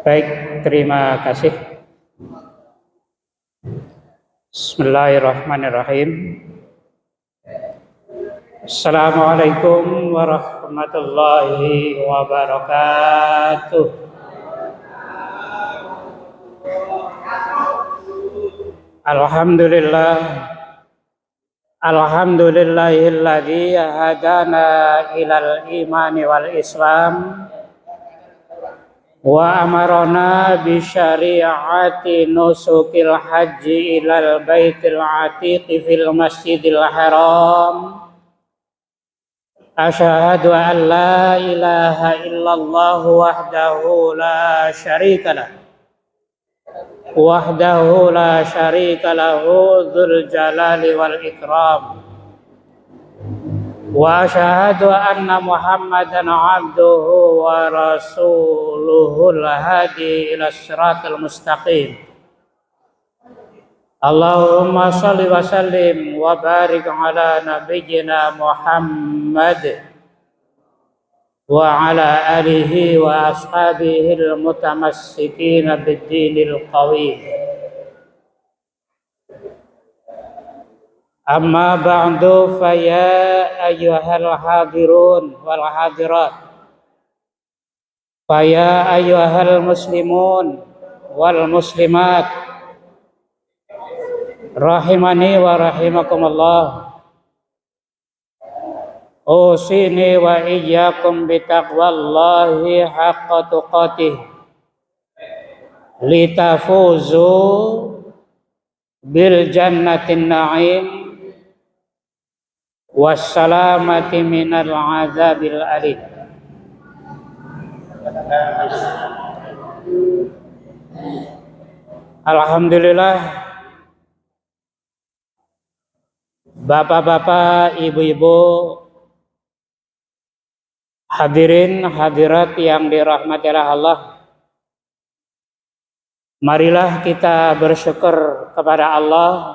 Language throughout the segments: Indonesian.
Baik, terima kasih. Bismillahirrahmanirrahim. Assalamualaikum warahmatullahi wabarakatuh. Alhamdulillah. Alhamdulillahilladzi hadana ilal imani wal islam wa amarona bi syari'ati nusukil haji ilal baitil atiqi fil masjidil haram. Asyhadu an la ilaha illallah wahdahu la syarikalah dzul jalali wal ikram. Wa asyhadu anna Muhammadan abduhu wa rasuluhul hadi ila siratal mustaqim. Allahumma shalli wa sallim wa barik ala nabiyyina Muhammad wa ala alihi wa ashabihi al-mutamassikina bid-dinil qawim. Amma ba'du fa ya ayyuhal hadirun wal hadirat, fa ya ayyuhal muslimun wal muslimat, rahimani wa rahimakumullah. Usini wa iyyakum bitaqwallahi haqqa tuqatih litafuzu bil jannatin na'im wassalamati minal azabil alim. Alhamdulillah, bapak-bapak, ibu-ibu, hadirin hadirat yang dirahmati Allah, marilah kita bersyukur kepada Allah.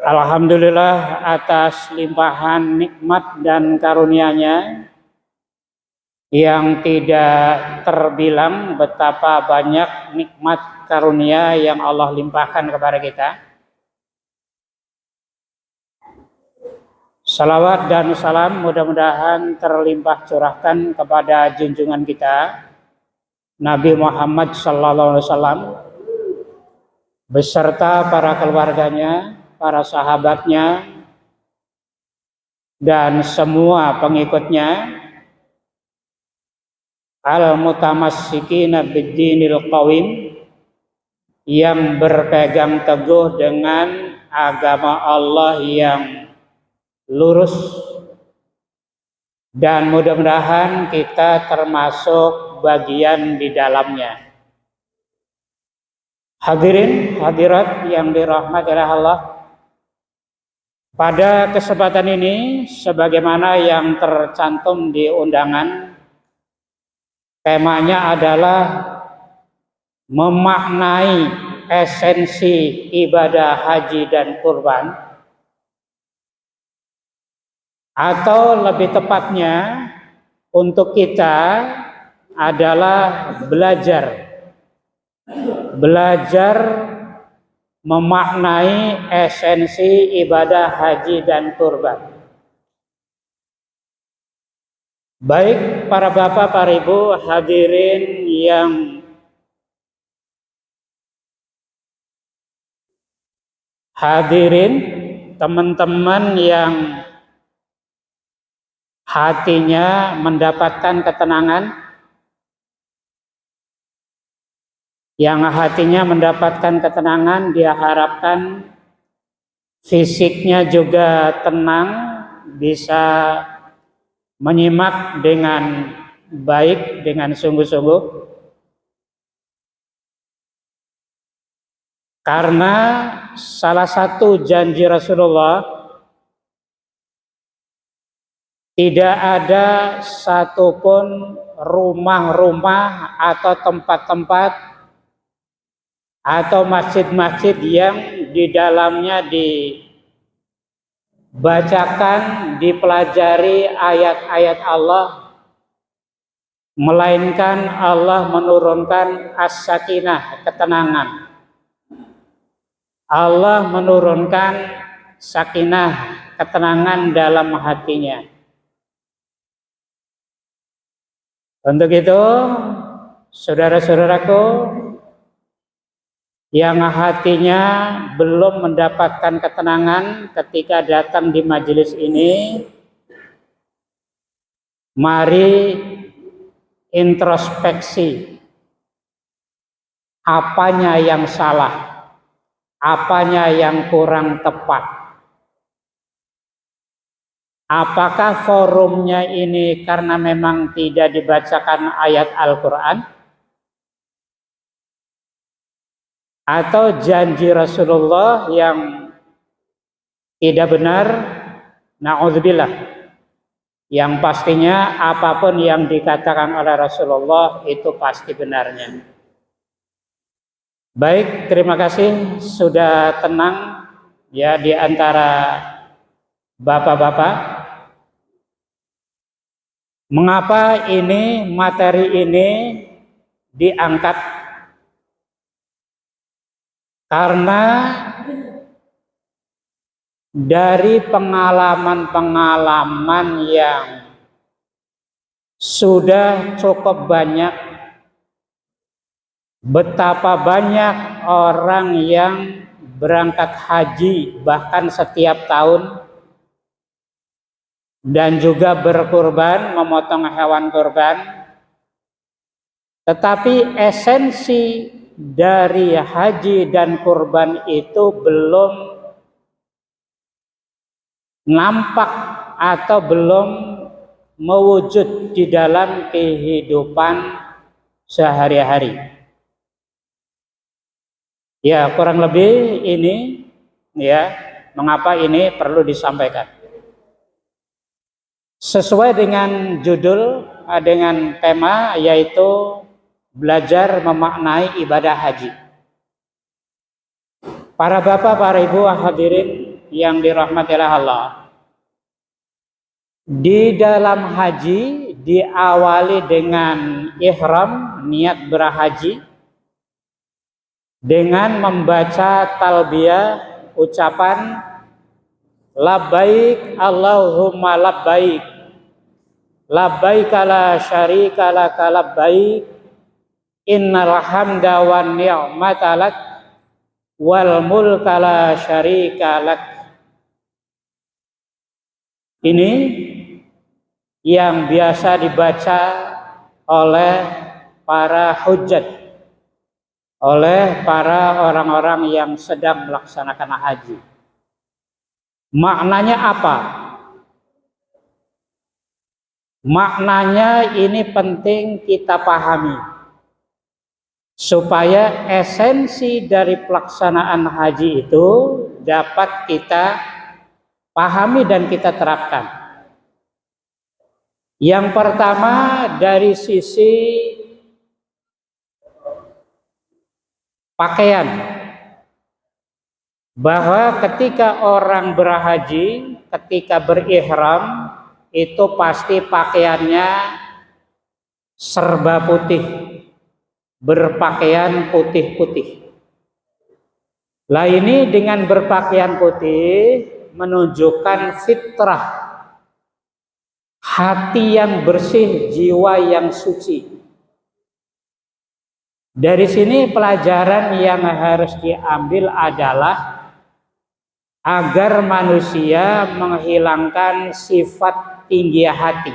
Alhamdulillah atas limpahan nikmat dan karunia-Nya yang tidak terbilang betapa banyak nikmat karunia yang Allah limpahkan kepada kita. Salawat dan salam mudah-mudahan terlimpah curahkan kepada junjungan kita Nabi Muhammad SAW beserta para keluarganya, para sahabatnya, dan semua pengikutnya al-mutamassikina bid-dinil qawim, yang berpegang teguh dengan agama Allah yang lurus, dan mudah-mudahan kita termasuk bagian di dalamnya. Hadirin hadirat yang dirahmati Allah, pada kesempatan ini sebagaimana yang tercantum di undangan, temanya adalah memaknai esensi ibadah haji dan kurban, atau lebih tepatnya untuk kita adalah belajar memaknai esensi ibadah haji dan kurban. Baik para bapak, para ibu, hadirin teman-teman yang hatinya mendapatkan ketenangan, dia harapkan fisiknya juga tenang, bisa menyimak dengan baik, dengan sungguh-sungguh, karena salah satu janji Rasulullah, tidak ada satupun rumah-rumah atau tempat-tempat atau masjid-masjid yang di dalamnya dibacakan, dipelajari ayat-ayat Allah melainkan Allah menurunkan as-sakinah, ketenangan. Allah menurunkan sakinah, ketenangan dalam hatinya. Untuk itu, saudara-saudaraku yang hatinya belum mendapatkan ketenangan ketika datang di majelis ini, mari introspeksi. Apanya yang salah? Apanya yang kurang tepat? Apakah forumnya ini karena memang tidak dibacakan ayat Al-Quran? Atau janji Rasulullah yang tidak benar? Na'udzubillah. Yang pastinya apapun yang dikatakan oleh Rasulullah itu pasti benarnya. Baik, terima kasih sudah tenang ya di antara bapak-bapak. Mengapa ini materi ini diangkat? Karena dari pengalaman-pengalaman yang sudah cukup banyak, betapa banyak orang yang berangkat haji bahkan setiap tahun dan juga berkurban, memotong hewan kurban. Tetapi esensi dari haji dan kurban itu belum nampak atau belum mewujud di dalam kehidupan sehari-hari. Ya, kurang lebih ini ya, mengapa ini perlu disampaikan. Sesuai dengan judul, dengan tema yaitu belajar memaknai ibadah haji. Para bapak, para ibu hadirin yang dirahmati Allah. Di dalam haji diawali dengan ihram, niat berhaji, dengan membaca talbiyah, ucapan labbaik Allahumma labbaik, labbaik la syarika laka labbaik, innal hamda wan ni'mata lak wal mulka la syarika lak. Ini yang biasa dibaca oleh para hujjat, oleh para orang-orang yang sedang melaksanakan haji. Maknanya apa? Maknanya ini penting kita pahami supaya esensi dari pelaksanaan haji itu dapat kita pahami dan kita terapkan. Yang pertama dari sisi pakaian, bahwa ketika orang berhaji, ketika berihram, itu pasti pakaiannya serba putih, berpakaian putih-putih. Lah ini dengan berpakaian putih menunjukkan fitrah, hati yang bersih, jiwa yang suci. Dari sini pelajaran yang harus diambil adalah agar manusia menghilangkan sifat tinggi hati,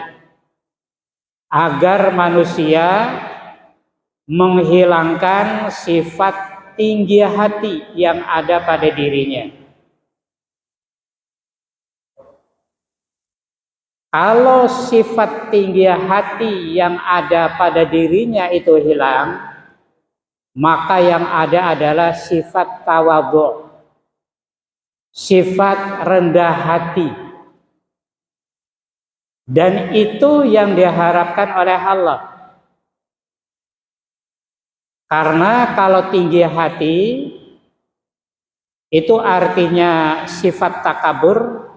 agar manusia menghilangkan sifat tinggi hati yang ada pada dirinya. Kalau sifat tinggi hati yang ada pada dirinya itu hilang, maka yang ada adalah sifat tawadhu, sifat rendah hati. Dan itu yang diharapkan oleh Allah. Karena kalau tinggi hati itu artinya sifat takabur,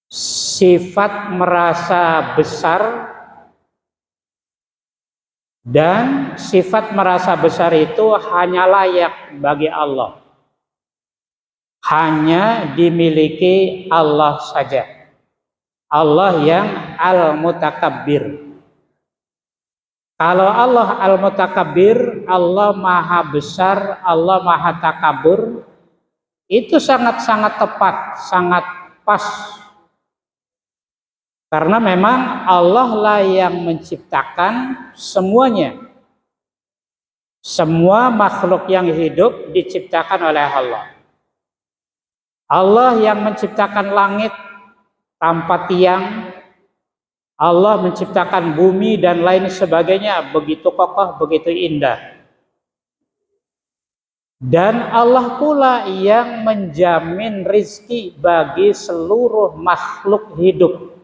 sifat merasa besar, Dan sifat merasa besar itu hanya layak bagi Allah. Hanya dimiliki Allah saja. Allah yang Al-Mutakabbir. Kalau Allah Al-Mutakabbir, Allah Maha Besar, Allah Maha Takabur, itu sangat-sangat tepat, sangat pas. Karena memang Allah lah yang menciptakan semuanya. Semua makhluk yang hidup diciptakan oleh Allah. Allah yang menciptakan langit tanpa tiang. Allah menciptakan bumi dan lain sebagainya, begitu kokoh, begitu indah. Dan Allah pula yang menjamin rizki bagi seluruh makhluk hidup.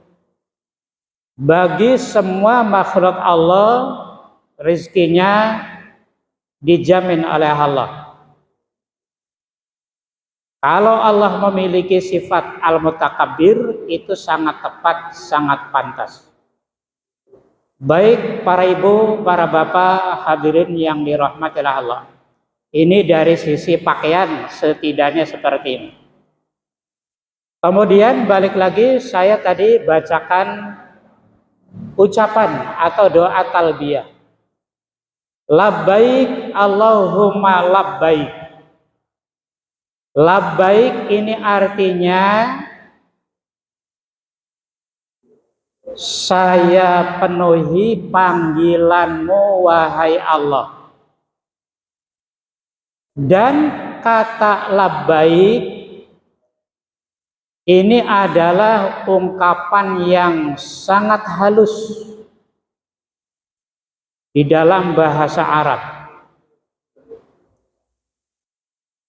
Bagi semua makhluk Allah, rizkinya dijamin oleh Allah. Kalau Allah memiliki sifat Al-Mutakabbir, itu sangat tepat, sangat pantas. Baik para ibu, para bapak, hadirin yang dirahmati Allah. Ini dari sisi pakaian setidaknya seperti ini. Kemudian balik lagi, saya tadi bacakan ucapan atau doa talbiyah. Labbaik Allahumma labbaik. Labbaik ini artinya saya penuhi panggilanmu wahai Allah. Dan kata labbaik ini adalah ungkapan yang sangat halus di dalam bahasa Arab.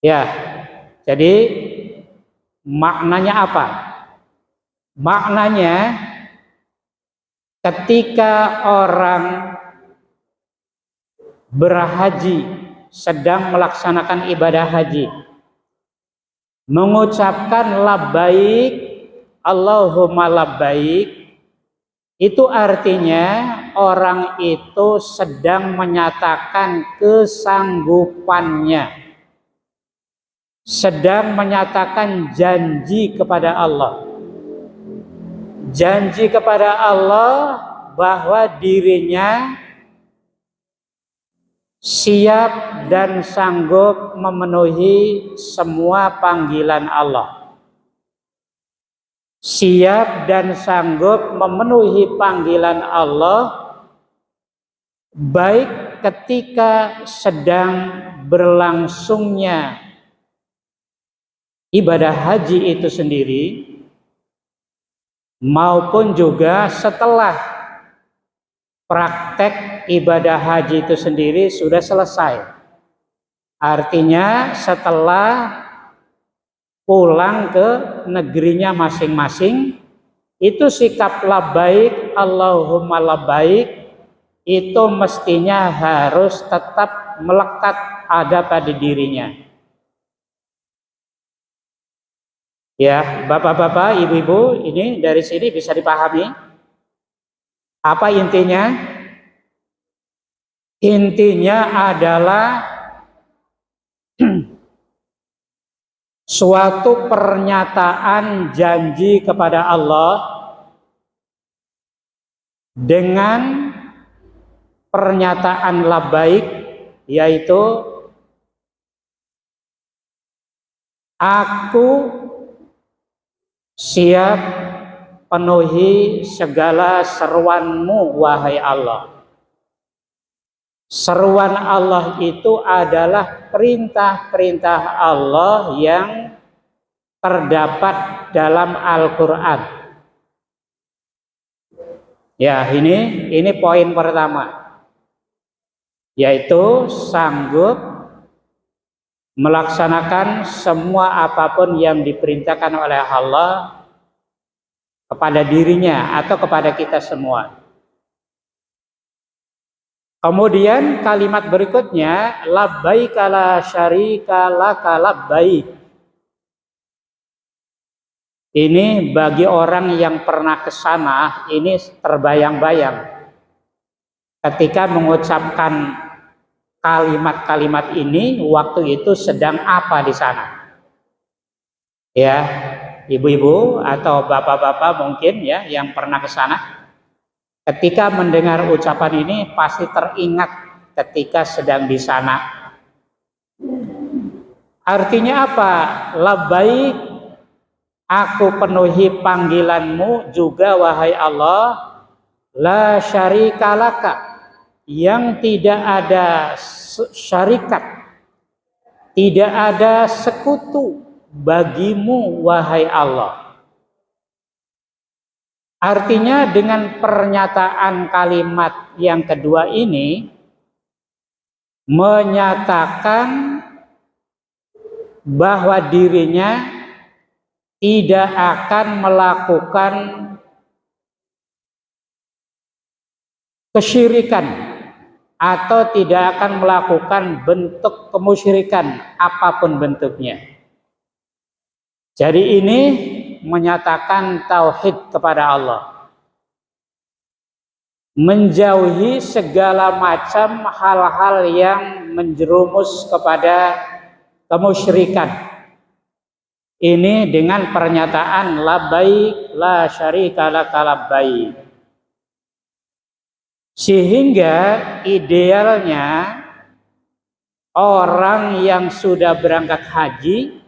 Ya, jadi maknanya apa? Maknanya ketika orang berhaji, sedang melaksanakan ibadah haji, mengucapkan labbaik Allahumma labbaik, itu artinya orang itu sedang menyatakan kesanggupannya, sedang menyatakan janji kepada Allah. Janji kepada Allah bahwa dirinya siap dan sanggup memenuhi semua panggilan Allah. Siap dan sanggup memenuhi panggilan Allah, baik ketika sedang berlangsungnya ibadah haji itu sendiri, maupun juga setelah praktek ibadah haji itu sendiri sudah selesai. Artinya setelah pulang ke negerinya masing-masing, itu sikap labbaik Allahumma labbaik itu mestinya harus tetap melekat ada pada dirinya. Ya, bapak-bapak, ibu-ibu, ini dari sini bisa dipahami. Apa intinya? Intinya adalah suatu pernyataan janji kepada Allah dengan pernyataan labbaik, yaitu aku siap penuhi segala seruanmu wahai Allah. Seruan Allah itu adalah perintah-perintah Allah yang terdapat dalam Al-Quran. Ya, ini poin pertama, yaitu sanggup melaksanakan semua apapun yang diperintahkan oleh Allah kepada dirinya atau kepada kita semua. Kemudian kalimat berikutnya, labbaik la syarika laka labbaik. Ini bagi orang yang pernah ke sana, ini terbayang-bayang. ketika mengucapkan kalimat-kalimat ini, waktu itu sedang apa di sana? Ya, ibu-ibu atau bapak-bapak mungkin ya yang pernah ke sana, ketika mendengar ucapan ini pasti teringat ketika sedang di sana. Artinya apa? Labbaik, aku penuhi panggilanmu juga wahai Allah, la syarika laka, yang tidak ada syarikat, tidak ada sekutu bagimu wahai Allah. Artinya dengan pernyataan kalimat yang kedua ini menyatakan bahwa dirinya tidak akan melakukan kesyirikan atau tidak akan melakukan bentuk kemusyrikan apapun bentuknya. Jadi ini menyatakan tauhid kepada Allah, menjauhi segala macam hal-hal yang menjerumus kepada kemusyrikan. Ini dengan pernyataan labbaik la syarika laka labbaik. Sehingga idealnya orang yang sudah berangkat haji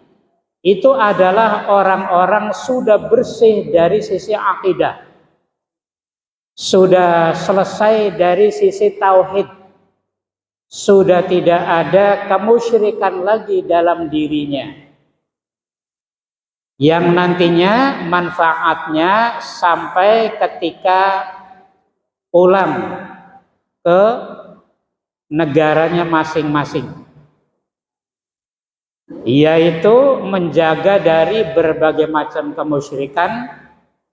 itu adalah orang-orang sudah bersih dari sisi akidah, sudah selesai dari sisi tauhid, sudah tidak ada kemusyrikan lagi dalam dirinya, yang nantinya manfaatnya sampai ketika pulang ke negaranya masing-masing, yaitu menjaga dari berbagai macam kemusyrikan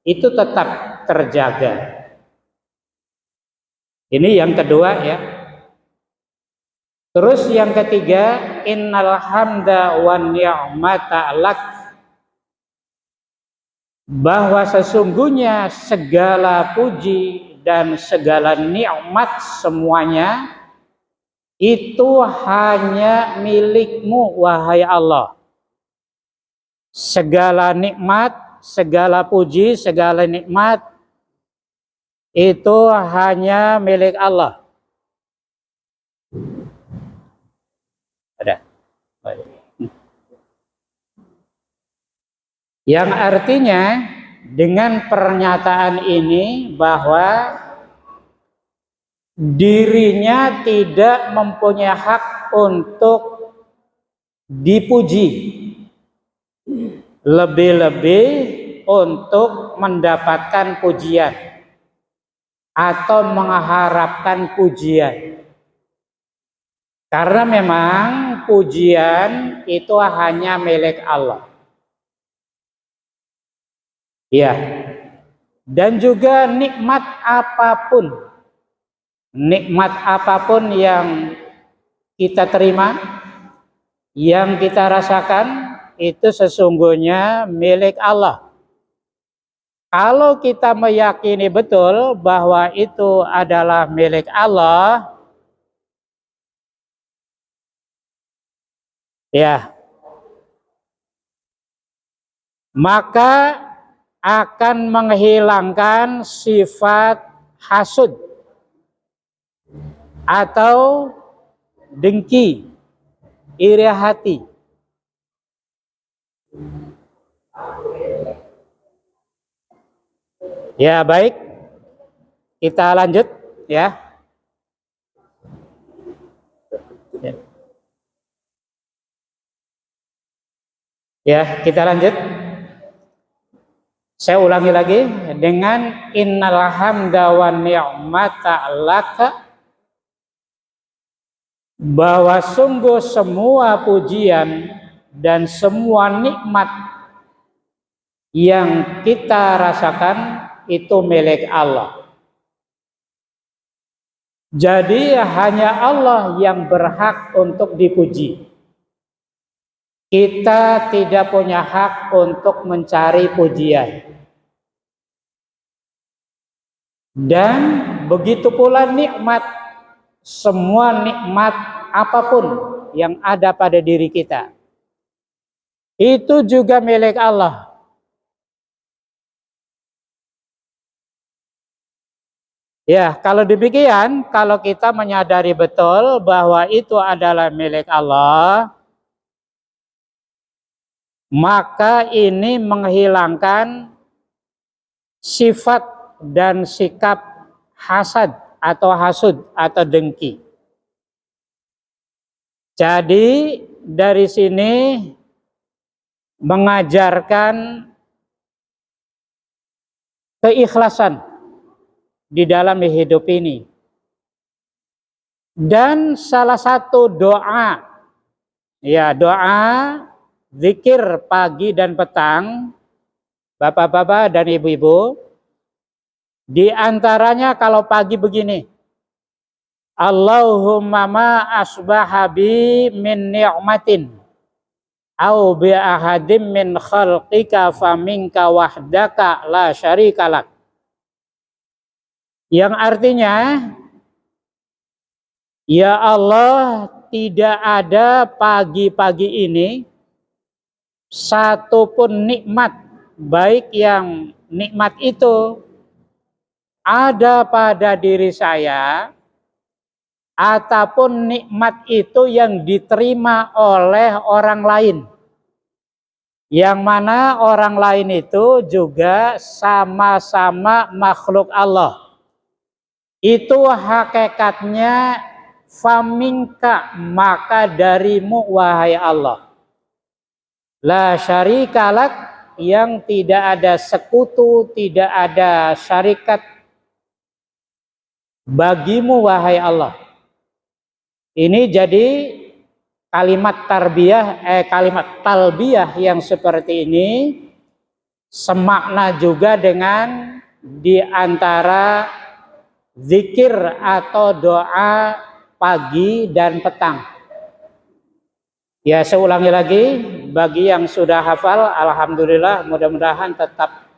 itu tetap terjaga. Ini yang kedua ya. Terus yang ketiga, innal hamda wan ni'mata lak, bahwa sesungguhnya segala puji dan segala nikmat semuanya itu hanya milikmu wahai Allah. Segala nikmat, segala puji, segala nikmat itu hanya milik Allah. Ada. Yang artinya dengan pernyataan ini bahwa dirinya tidak mempunyai hak untuk dipuji, lebih-lebih untuk mendapatkan pujian atau mengharapkan pujian. Karena memang pujian itu hanya milik Allah. Ya. Dan juga nikmat apapun yang kita terima, yang kita rasakan, itu sesungguhnya milik Allah. Kalau kita meyakini betul bahwa itu adalah milik Allah, ya, maka akan menghilangkan sifat hasud atau dengki, iri hati. Ya, baik. Kita lanjut ya. Ya, kita lanjut. Saya ulangi lagi dengan innal hamda wan ni'mata laka, bahwa sungguh semua pujian dan semua nikmat yang kita rasakan itu milik Allah. Jadi hanya Allah yang berhak untuk dipuji. Kita tidak punya hak untuk mencari pujian. Dan begitu pula nikmat, semua nikmat apapun yang ada pada diri kita itu juga milik Allah. Ya, kalau demikian, kalau kita menyadari betul bahwa itu adalah milik Allah, maka ini menghilangkan sifat dan sikap hasad atau hasud atau dengki. Jadi dari sini mengajarkan keikhlasan di dalam hidup ini. Dan salah satu doa, ya doa zikir pagi dan petang, bapak-bapak dan ibu-ibu, di antaranya kalau pagi begini, Allahumma ma asbaha bi min ni'matin au bi ahadim min khalqika faminka wahdaka la syarikalak. Yang artinya, ya Allah, tidak ada pagi-pagi ini satupun nikmat, baik yang nikmat itu ada pada diri saya ataupun nikmat itu yang diterima oleh orang lain, yang mana orang lain itu juga sama-sama makhluk Allah. Itu hakikatnya faminka, maka darimu wahai Allah, la syarikalak, yang tidak ada sekutu, tidak ada syarikat bagimu wahai Allah. Ini jadi kalimat kalimat talbiyah yang seperti ini semakna juga dengan di antara zikir atau doa pagi dan petang. Ya, saya ulangi lagi, bagi yang sudah hafal, alhamdulillah, mudah-mudahan tetap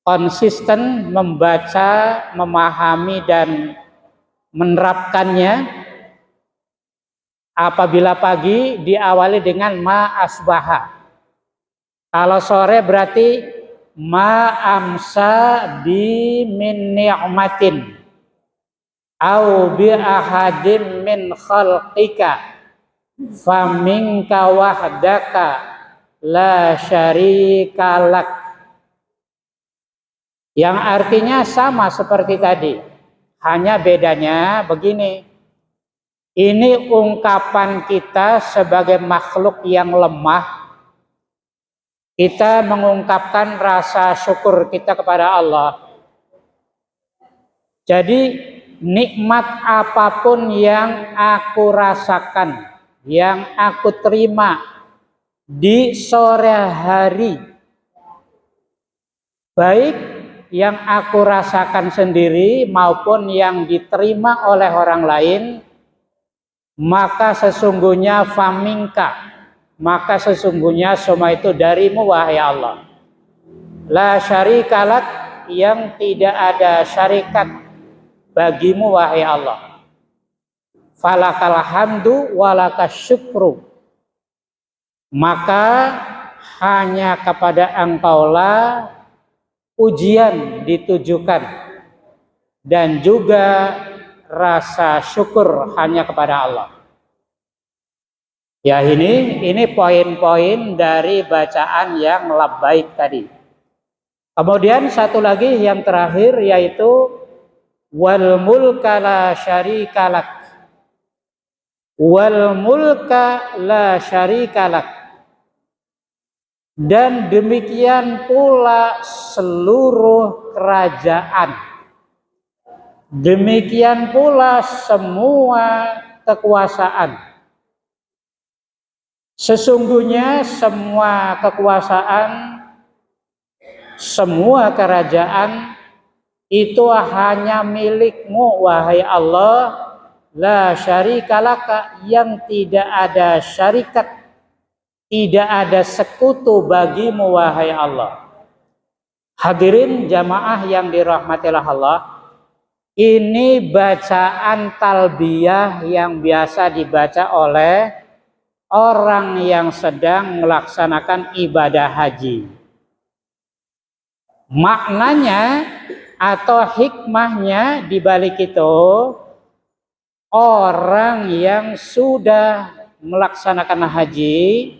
konsisten membaca, memahami dan menerapkannya. Apabila pagi diawali dengan ma asbaha. Kalau sore berarti ma amsa bi min ni'matin au bi ahadim min khalqika faminka wahdaka la syarikalak. Yang artinya sama seperti tadi, hanya bedanya begini. Ini ungkapan kita sebagai makhluk yang lemah. Kita mengungkapkan rasa syukur kita kepada Allah. Jadi nikmat apapun yang aku rasakan, yang aku terima di sore hari, baik yang aku rasakan sendiri maupun yang diterima oleh orang lain, maka sesungguhnya faminka, maka sesungguhnya semua itu darimu wahai Allah. La syarikalak, yang tidak ada syarikat bagimu wahai Allah. Falakal hamdu walakas syukru, maka hanya kepada engkaulah ujian ditujukan dan juga rasa syukur hanya kepada Allah. Ya, ini poin-poin dari bacaan yang labbaik tadi. Kemudian satu lagi yang terakhir yaitu wal mulka la syarikalak. Wal mulka la syarikalak. Dan demikian pula seluruh kerajaan. Demikian pula semua kekuasaan. Sesungguhnya semua kekuasaan, semua kerajaan itu hanya milikmu wahai Allah, la syarikalaka, yang tidak ada syarikat, tidak ada sekutu bagimu wahai Allah. Hadirin jamaah yang dirahmati Allah, Ini bacaan talbiyah yang biasa dibaca oleh orang yang sedang melaksanakan ibadah haji. Maknanya atau hikmahnya di balik itu, orang yang sudah melaksanakan haji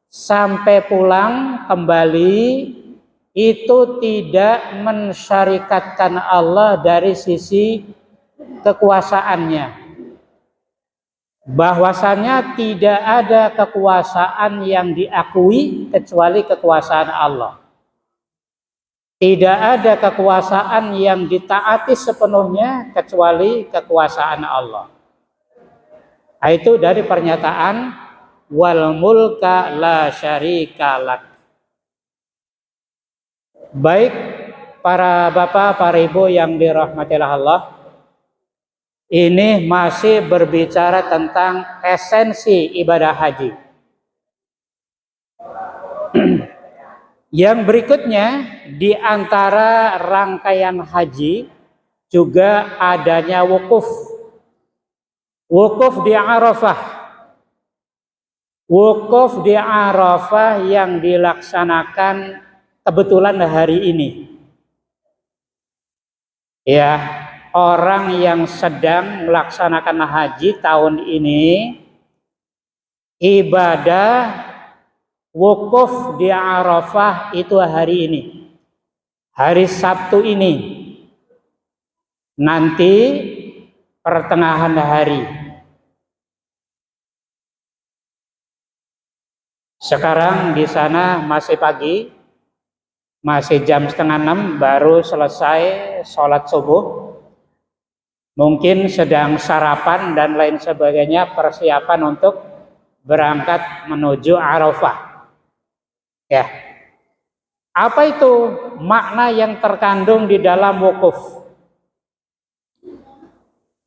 sampai pulang kembali itu tidak mensyarikatkan Allah dari sisi kekuasaannya. Bahwasanya tidak ada kekuasaan yang diakui kecuali kekuasaan Allah. Tidak ada kekuasaan yang ditaati sepenuhnya kecuali kekuasaan Allah. Itu dari pernyataan wal mulka la syarika lak. Baik para bapak, para ibu yang dirahmati Allah, ini masih berbicara tentang esensi ibadah haji. Yang berikutnya, di antara rangkaian haji juga adanya wukuf. Wukuf di Arafah. Wukuf di Arafah yang dilaksanakan kebetulan hari ini. Ya, orang yang sedang melaksanakan haji tahun ini, ibadah wukuf di Arafah itu hari ini, hari Sabtu ini, nanti pertengahan hari. Sekarang di sana masih pagi, masih jam 5:30 baru selesai sholat subuh. Mungkin sedang sarapan dan lain sebagainya, persiapan untuk berangkat menuju Arafah. Ya. Apa itu makna yang terkandung di dalam wukuf?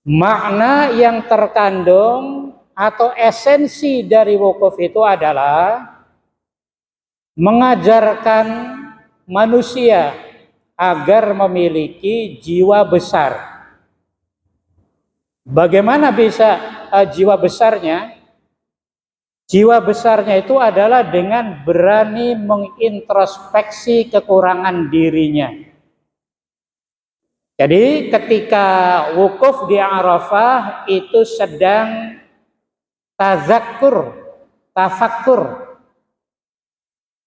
Makna yang terkandung atau esensi dari wukuf itu adalah mengajarkan manusia agar memiliki jiwa besar. Bagaimana bisa jiwa besarnya? Jiwa besarnya itu adalah dengan berani mengintrospeksi kekurangan dirinya. Jadi ketika wukuf di Arafah itu sedang tazakkur, tafakkur.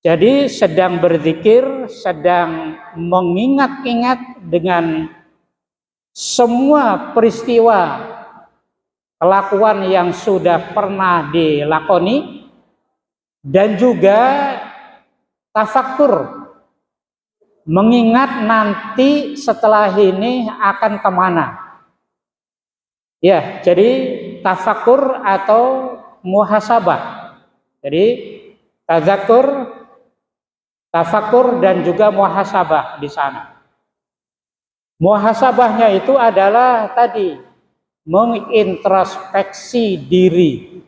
Jadi sedang berzikir, sedang mengingat-ingat dengan semua peristiwa kelakuan yang sudah pernah dilakoni dan juga tafakkur, mengingat nanti setelah ini akan kemana. Ya, jadi tafakkur atau muhasabah. Jadi tazakur, tafakkur dan juga muhasabah di sana. Muhasabahnya itu adalah tadi mengintrospeksi diri.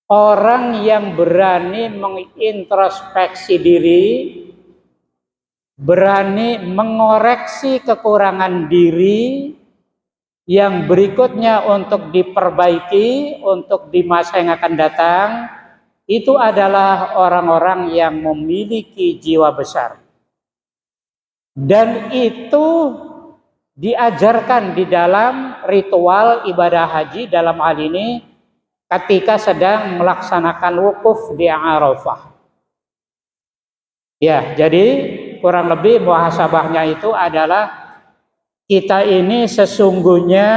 Orang yang berani mengintrospeksi diri, berani mengoreksi kekurangan diri yang berikutnya untuk diperbaiki untuk di masa yang akan datang, itu adalah orang-orang yang memiliki jiwa besar. Dan itu diajarkan di dalam ritual ibadah haji dalam hal ini ketika sedang melaksanakan wukuf di Arafah. Ya, jadi kurang lebih muhasabahnya itu adalah kita ini sesungguhnya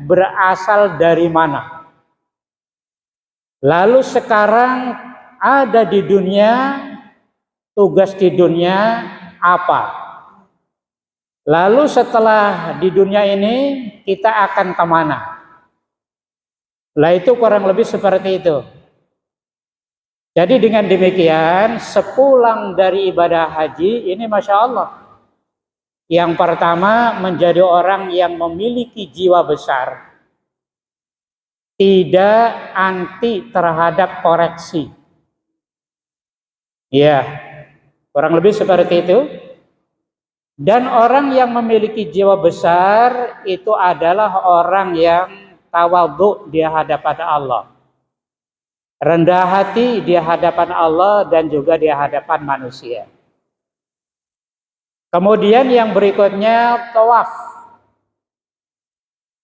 berasal dari mana. Lalu sekarang ada di dunia, tugas di dunia apa? Lalu setelah di dunia ini kita akan kemana? Lah itu kurang lebih seperti itu. Jadi dengan demikian sepulang dari ibadah haji ini Masya Allah. Yang pertama menjadi orang yang memiliki jiwa besar. Tidak anti terhadap koreksi. Ya, kurang lebih seperti itu. Dan orang yang memiliki jiwa besar itu adalah orang yang tawadhu di hadapan Allah, rendah hati di hadapan Allah dan juga di hadapan manusia. Kemudian yang berikutnya tawaf.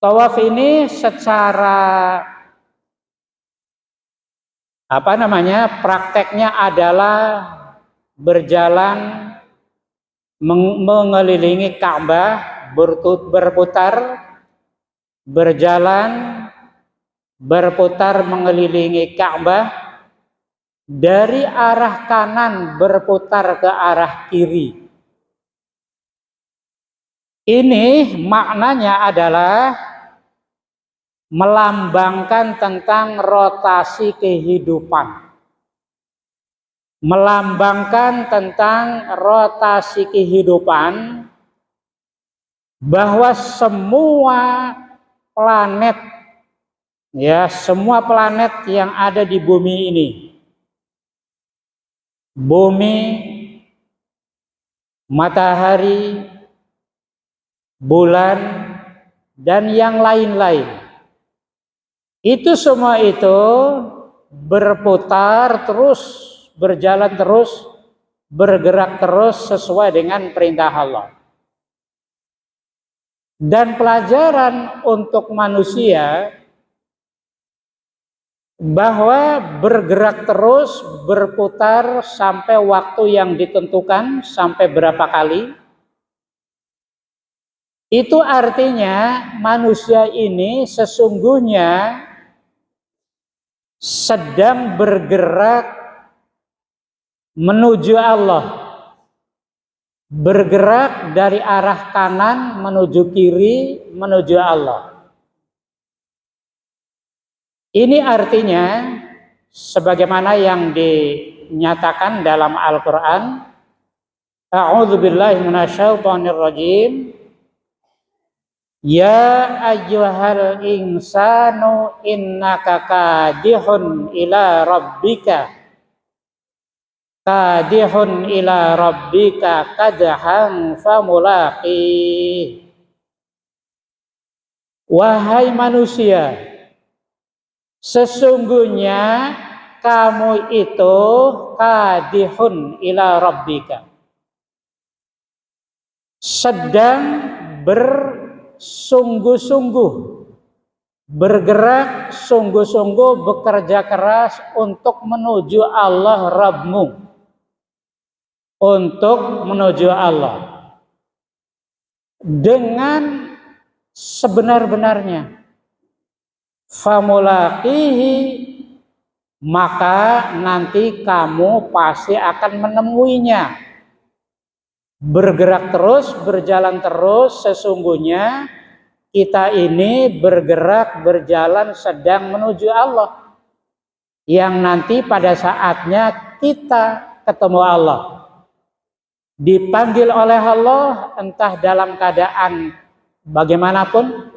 Tawaf ini secara prakteknya adalah berjalan mengelilingi Ka'bah, berputar, berjalan, berputar mengelilingi Ka'bah, dari arah kanan berputar ke arah kiri. Ini maknanya adalah melambangkan tentang rotasi kehidupan. Melambangkan tentang rotasi kehidupan, bahwa semua planet, ya, semua planet yang ada di bumi ini, bumi, matahari, bulan, dan yang lain-lain, itu semua itu berputar terus, berjalan terus, bergerak terus sesuai dengan perintah Allah. Dan pelajaran untuk manusia bahwa bergerak terus, berputar sampai waktu yang ditentukan, sampai berapa kali, itu artinya manusia ini sesungguhnya sedang bergerak menuju Allah, bergerak dari arah kanan menuju kiri menuju Allah. Ini artinya sebagaimana yang dinyatakan dalam Al-Qur'an, A'udzubillahi minasyaitonir rajim. Ya ayyuhal insanu innaka kadihun ila rabbika kadhan famulaqih. Wahai manusia, sesungguhnya kamu itu kadihun ila rabbika, sedang bersungguh-sungguh, bergerak sungguh-sungguh, bekerja keras untuk menuju Allah Rabbmu, untuk menuju Allah dengan sebenar-benarnya. Famulaqihi, maka nanti kamu pasti akan menemuinya. Bergerak terus, berjalan terus, sesungguhnya kita ini bergerak, berjalan sedang menuju Allah, yang nanti pada saatnya kita ketemu Allah, dipanggil oleh Allah entah dalam keadaan bagaimanapun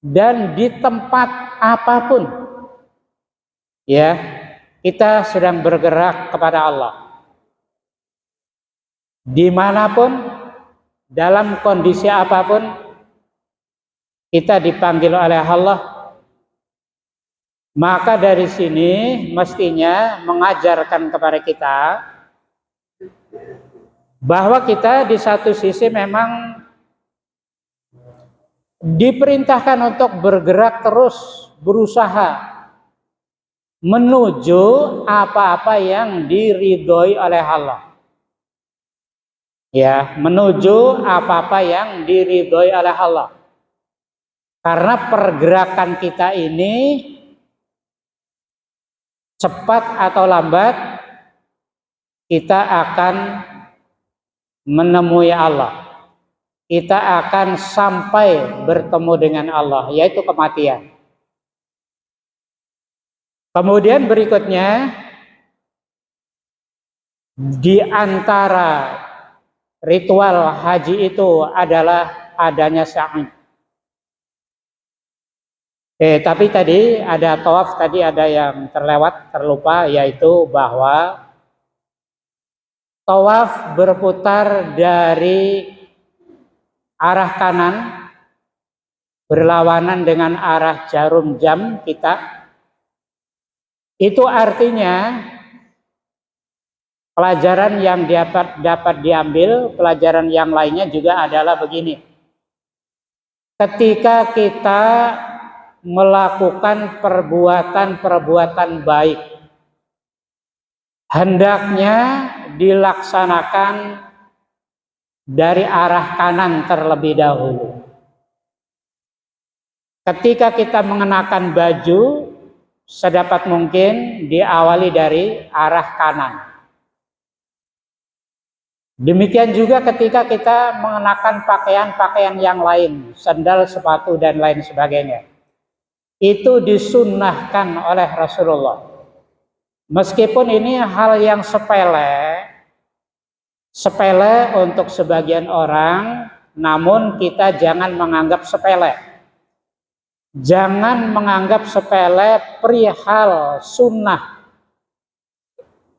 dan di tempat apapun, ya, kita sedang bergerak kepada Allah. Dimanapun, dalam kondisi apapun, kita dipanggil oleh Allah. Maka dari sini mestinya mengajarkan kepada kita bahwa kita di satu sisi memang diperintahkan untuk bergerak terus, berusaha menuju apa-apa yang diridhoi oleh Allah. Ya, menuju apa-apa yang diridhoi oleh Allah. Karena pergerakan kita ini cepat atau lambat kita akan menemui Allah. Kita akan sampai bertemu dengan Allah, yaitu kematian. Kemudian berikutnya, di antara ritual haji itu adalah adanya sa'i. Tapi tadi ada tawaf, tadi ada yang terlewat, terlupa, yaitu bahwa tawaf berputar dari arah kanan berlawanan dengan arah jarum jam kita. Itu artinya pelajaran yang dapat diambil, pelajaran yang lainnya juga adalah begini. Ketika kita melakukan perbuatan-perbuatan baik, hendaknya dilaksanakan dari arah kanan terlebih dahulu. Ketika kita mengenakan baju, sedapat mungkin diawali dari arah kanan. Demikian juga ketika kita mengenakan pakaian-pakaian yang lain, sandal, sepatu, dan lain sebagainya. Itu disunnahkan oleh Rasulullah. Meskipun ini hal yang sepele untuk sebagian orang, namun kita jangan menganggap sepele. Jangan menganggap sepele perihal sunnah,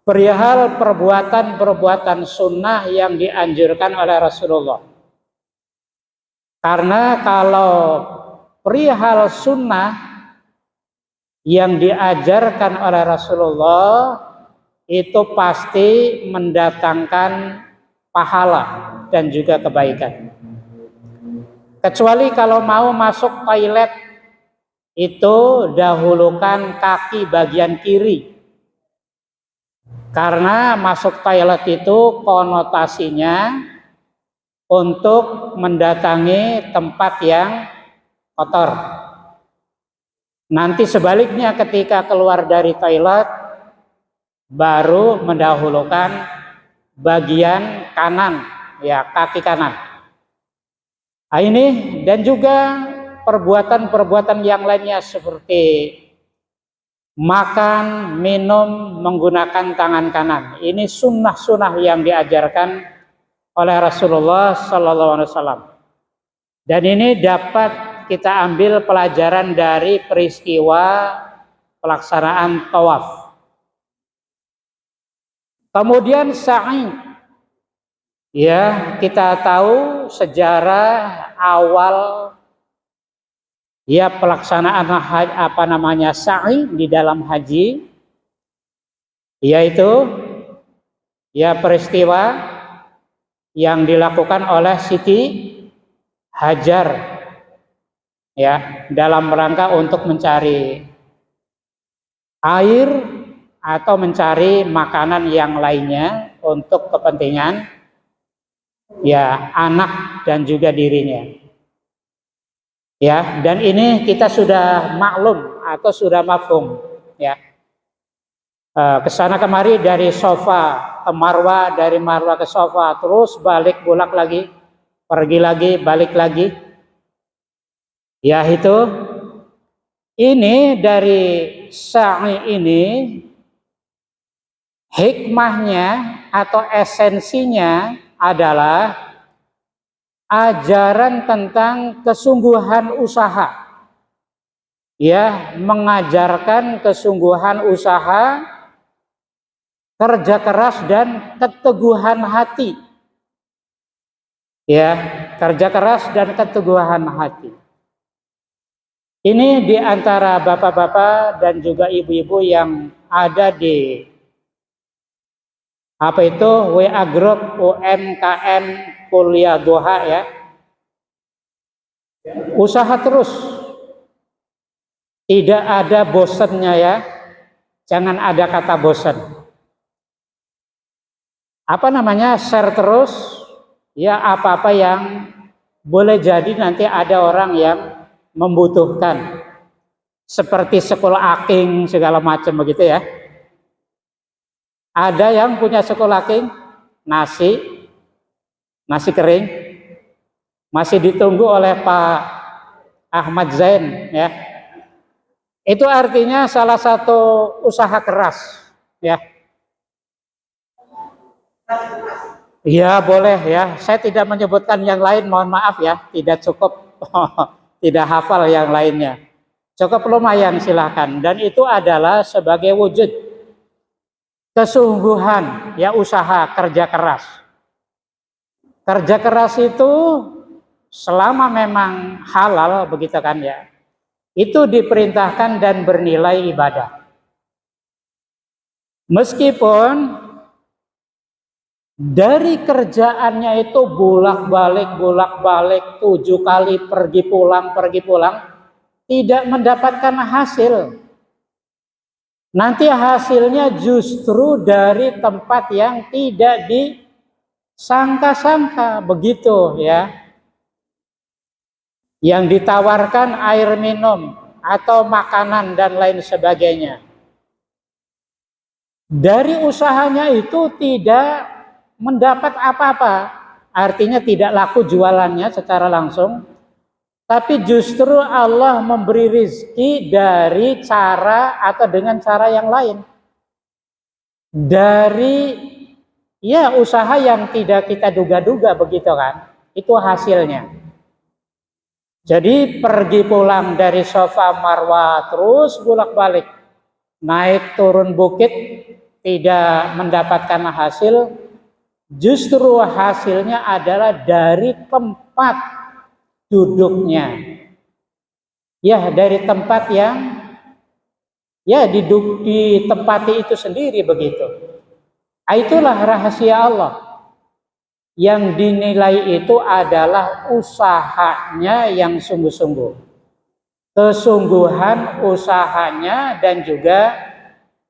perihal perbuatan-perbuatan sunnah yang dianjurkan oleh Rasulullah. Karena kalau perihal sunnah yang diajarkan oleh Rasulullah itu pasti mendatangkan pahala dan juga kebaikan. Kecuali kalau mau masuk toilet, itu dahulukan kaki bagian kiri. Karena masuk toilet itu konotasinya untuk mendatangi tempat yang kotor. Nanti sebaliknya ketika keluar dari toilet baru mendahulukan bagian kanan, ya, kaki kanan. Nah, ini dan juga perbuatan-perbuatan yang lainnya seperti makan, minum menggunakan tangan kanan. Ini sunnah-sunnah yang diajarkan oleh Rasulullah SAW. Dan ini dapat kita ambil pelajaran dari peristiwa pelaksanaan tawaf. Kemudian sa'i. Ya, kita tahu sejarah awal ya pelaksanaan sa'i di dalam haji, yaitu ya peristiwa yang dilakukan oleh Siti Hajar ya dalam rangka untuk mencari air atau mencari makanan yang lainnya untuk kepentingan ya anak dan juga dirinya. Ya, dan ini kita sudah maklum atau sudah mafhum ya. Kesana kemari dari Sofa ke Marwah, dari Marwah ke Sofa, terus balik bolak lagi, pergi lagi, balik lagi. Ya itu, ini dari sa'i ini hikmahnya atau esensinya adalah ajaran tentang kesungguhan usaha, ya, mengajarkan kesungguhan usaha, kerja keras dan keteguhan hati, ya, kerja keras dan keteguhan hati. Ini diantara bapak-bapak dan juga ibu-ibu yang ada di WA Group UMKM Kuliah Doha ya. Usaha terus. Tidak ada bosannya ya. Jangan ada kata bosan. Share terus ya, apa-apa yang boleh jadi nanti ada orang yang membutuhkan. Seperti sekolah aking segala macam begitu ya. Ada yang punya sekolah aking, nasi kering masih ditunggu oleh Pak Ahmad Zain ya. Itu artinya salah satu usaha keras ya. Ya boleh ya. Saya tidak menyebutkan yang lain, mohon maaf ya, tidak cukup tidak hafal yang lainnya. Cukup lumayan silahkan. Dan itu adalah sebagai wujud kesungguhan, ya usaha, kerja keras. Kerja keras itu selama memang halal begitu kan ya, itu diperintahkan dan bernilai ibadah. Meskipun dari kerjaannya itu bolak-balik 7 kali pergi pulang, tidak mendapatkan hasil. Nanti hasilnya justru dari tempat yang tidak disangka-sangka, begitu ya. Yang ditawarkan air minum atau makanan dan lain sebagainya. Dari usahanya itu tidak mendapat apa-apa, artinya tidak laku jualannya secara langsung, tapi justru Allah memberi rizki dari cara atau dengan cara yang lain, dari ya usaha yang tidak kita duga-duga begitu kan, itu hasilnya. Jadi pergi pulang dari Safa Marwah terus bolak-balik, naik turun bukit, tidak mendapatkan hasil, justru hasilnya adalah dari tempat duduknya, ya dari tempat yang ya ditempati itu sendiri begitu. Itulah rahasia Allah. Yang dinilai itu adalah usahanya yang sungguh-sungguh, kesungguhan usahanya dan juga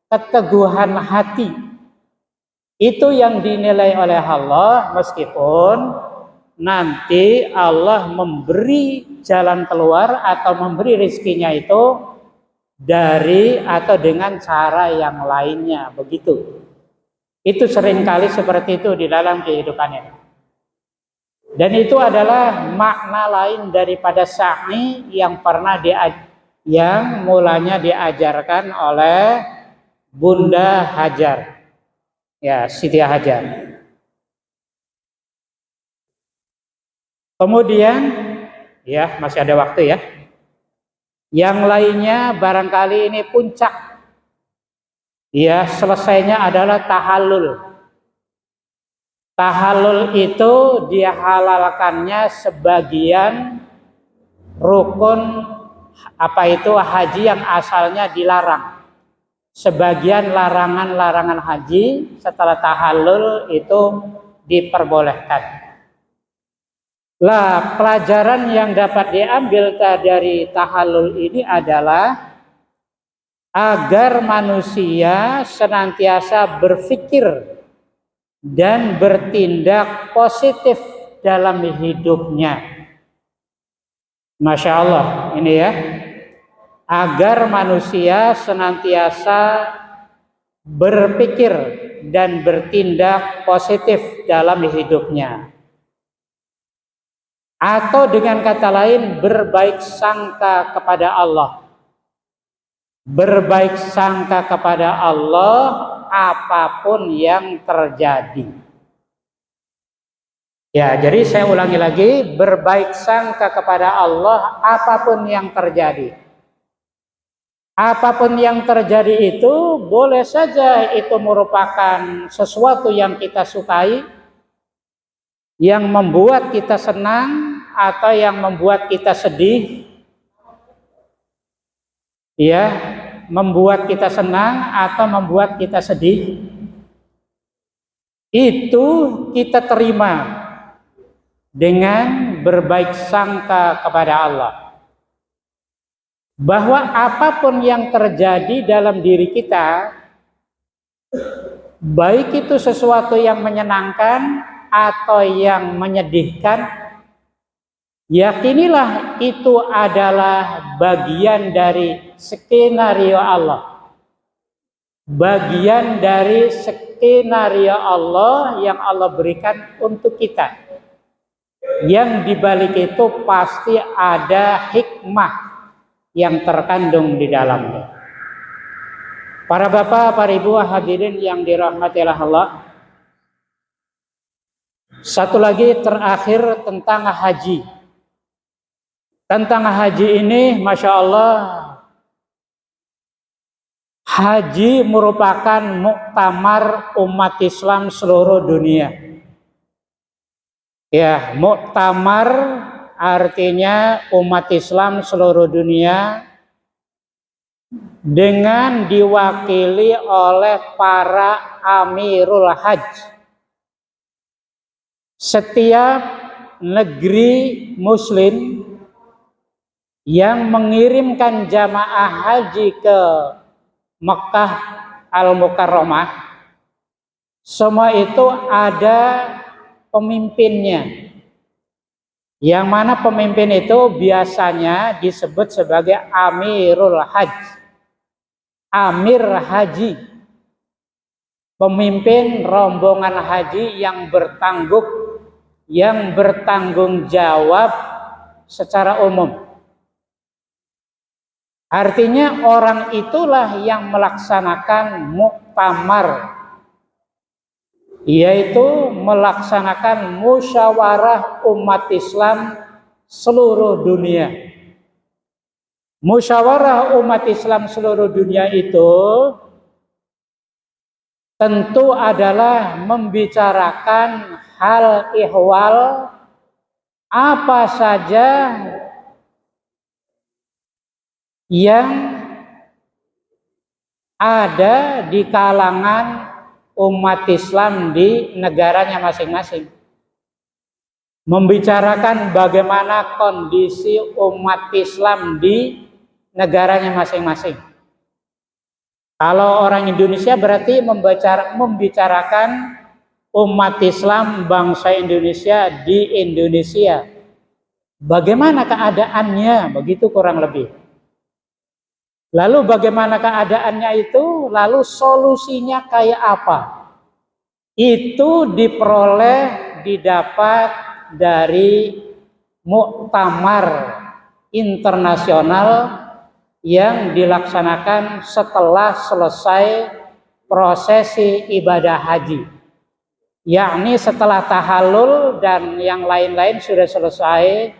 keteguhan hati. Itu yang dinilai oleh Allah, meskipun nanti Allah memberi jalan keluar atau memberi rezekinya itu dari atau dengan cara yang lainnya, begitu. Itu seringkali seperti itu di dalam kehidupan ini. Dan itu adalah makna lain daripada sa'i yang mulanya diajarkan oleh Bunda Hajar, ya Siti Hajar. Kemudian, ya masih ada waktu ya. Yang lainnya barangkali ini puncak. Ya, selesainya adalah tahallul. Tahallul itu dihalalkannya sebagian rukun haji yang asalnya dilarang. Sebagian larangan-larangan haji setelah tahallul itu diperbolehkan. Lah, pelajaran yang dapat diambil dari tahallul ini adalah agar manusia senantiasa berpikir dan bertindak positif dalam hidupnya. Masya Allah, ini ya. Agar manusia senantiasa berpikir dan bertindak positif dalam hidupnya. Atau dengan kata lain, berbaik sangka kepada Allah. Berbaik sangka kepada Allah apapun yang terjadi. Ya, jadi saya ulangi lagi, berbaik sangka kepada Allah apapun yang terjadi. Apapun yang terjadi itu boleh saja itu merupakan sesuatu yang kita sukai, yang membuat kita senang atau yang membuat kita sedih, ya, membuat kita senang atau membuat kita sedih, itu kita terima dengan berbaik sangka kepada Allah, bahwa apapun yang terjadi dalam diri kita, baik itu sesuatu yang menyenangkan atau yang menyedihkan, yakinilah itu adalah bagian dari skenario Allah. Bagian dari skenario Allah yang Allah berikan untuk kita. Yang dibalik itu pasti ada hikmah yang terkandung di dalamnya. Para bapak, para ibu hadirin yang dirahmati Allah. Satu lagi terakhir tentang haji. Tentang haji ini, Masya Allah, Haji merupakan muktamar umat Islam seluruh dunia. Ya, muktamar artinya umat Islam seluruh dunia dengan diwakili oleh para amirul hajj. Setiap negeri muslim yang mengirimkan jamaah haji ke Mekah Al-Mukarramah, semua itu ada pemimpinnya. Yang mana pemimpin itu biasanya disebut sebagai Amirul Hajj. Amir haji, pemimpin rombongan haji yang bertanggung jawab secara umum. Artinya orang itulah yang melaksanakan muktamar, yaitu melaksanakan musyawarah umat Islam seluruh dunia. Musyawarah umat Islam seluruh dunia itu tentu adalah membicarakan hal ihwal apa saja yang ada di kalangan umat Islam di negaranya masing-masing. Membicarakan bagaimana kondisi umat Islam di negaranya masing-masing. Kalau orang Indonesia berarti membicarakan umat Islam bangsa Indonesia di Indonesia. Bagaimana keadaannya, begitu kurang lebih. Lalu bagaimana keadaannya itu, lalu solusinya kayak apa? Itu didapat dari muktamar internasional yang dilaksanakan setelah selesai prosesi ibadah haji. Yakni setelah tahallul dan yang lain-lain sudah selesai,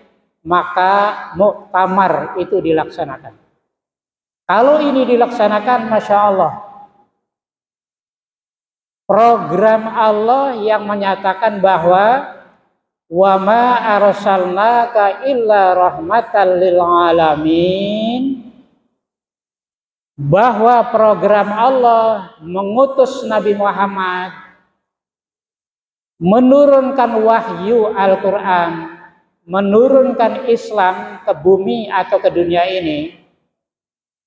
maka muktamar itu dilaksanakan. Kalau ini dilaksanakan, Masya Allah, program Allah yang menyatakan bahwa wa ma arsalnaka illa rahmatan lil alamin, bahwa program Allah mengutus Nabi Muhammad, menurunkan wahyu Al-Quran, menurunkan Islam ke bumi atau ke dunia ini,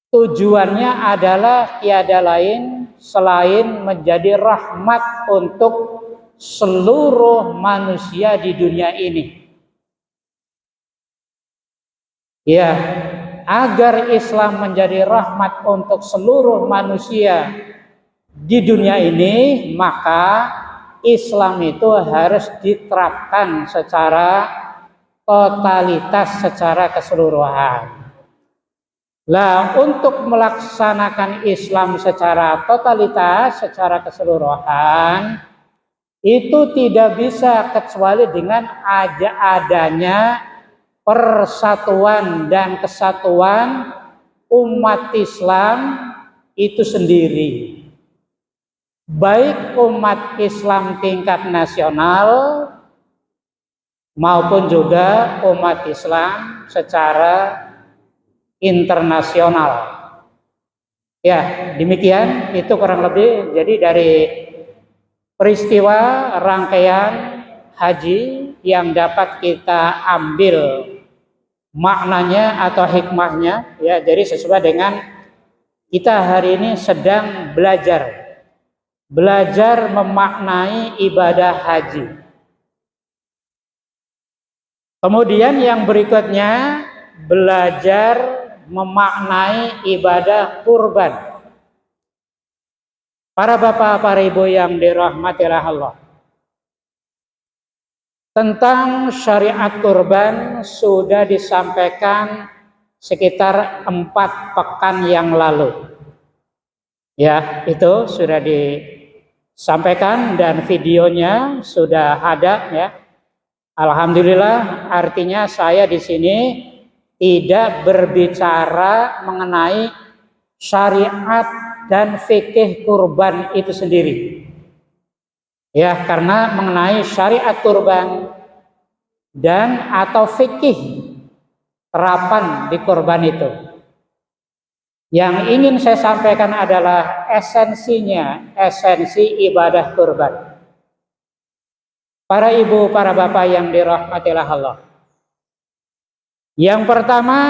tujuannya adalah tiada lain selain menjadi rahmat untuk seluruh manusia di dunia ini. Ya, agar Islam menjadi rahmat untuk seluruh manusia di dunia ini, maka Islam itu harus diterapkan secara totalitas, secara keseluruhan. Lah, untuk melaksanakan Islam secara totalitas, secara keseluruhan, itu tidak bisa kecuali dengan adanya persatuan dan kesatuan umat Islam itu sendiri. Baik umat Islam tingkat nasional maupun juga umat Islam secara internasional. Ya, demikian itu kurang lebih. Jadi dari peristiwa rangkaian haji yang dapat kita ambil maknanya atau hikmahnya, ya, jadi sesuai dengan kita hari ini sedang belajar memaknai ibadah haji. Kemudian yang berikutnya, belajar memaknai ibadah kurban. Para bapak, para ibu yang dirahmati Allah, tentang syariat kurban sudah disampaikan sekitar 4 pekan yang lalu. Ya, itu sudah disampaikan dan videonya sudah ada, ya. Alhamdulillah, artinya saya di sini tidak berbicara mengenai syariat dan fikih kurban itu sendiri. Ya, karena mengenai syariat kurban dan atau fikih terapan di kurban itu. Yang ingin saya sampaikan adalah esensinya, esensi ibadah kurban. Para ibu, para bapak yang dirahmatilah Allah. Yang pertama,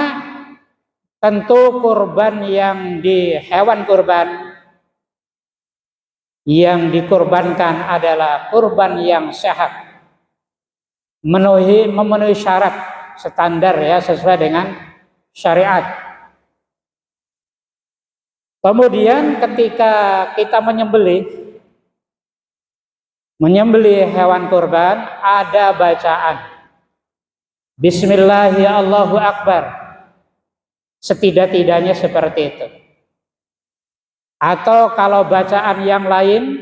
tentu kurban yang di hewan kurban yang dikurbankan adalah kurban yang sehat, memenuhi syarat standar ya, sesuai dengan syariat. Kemudian ketika kita menyembelih hewan kurban, ada bacaan Bismillahi Allahu Akbar, setidak-tidaknya seperti itu. Atau kalau bacaan yang lain,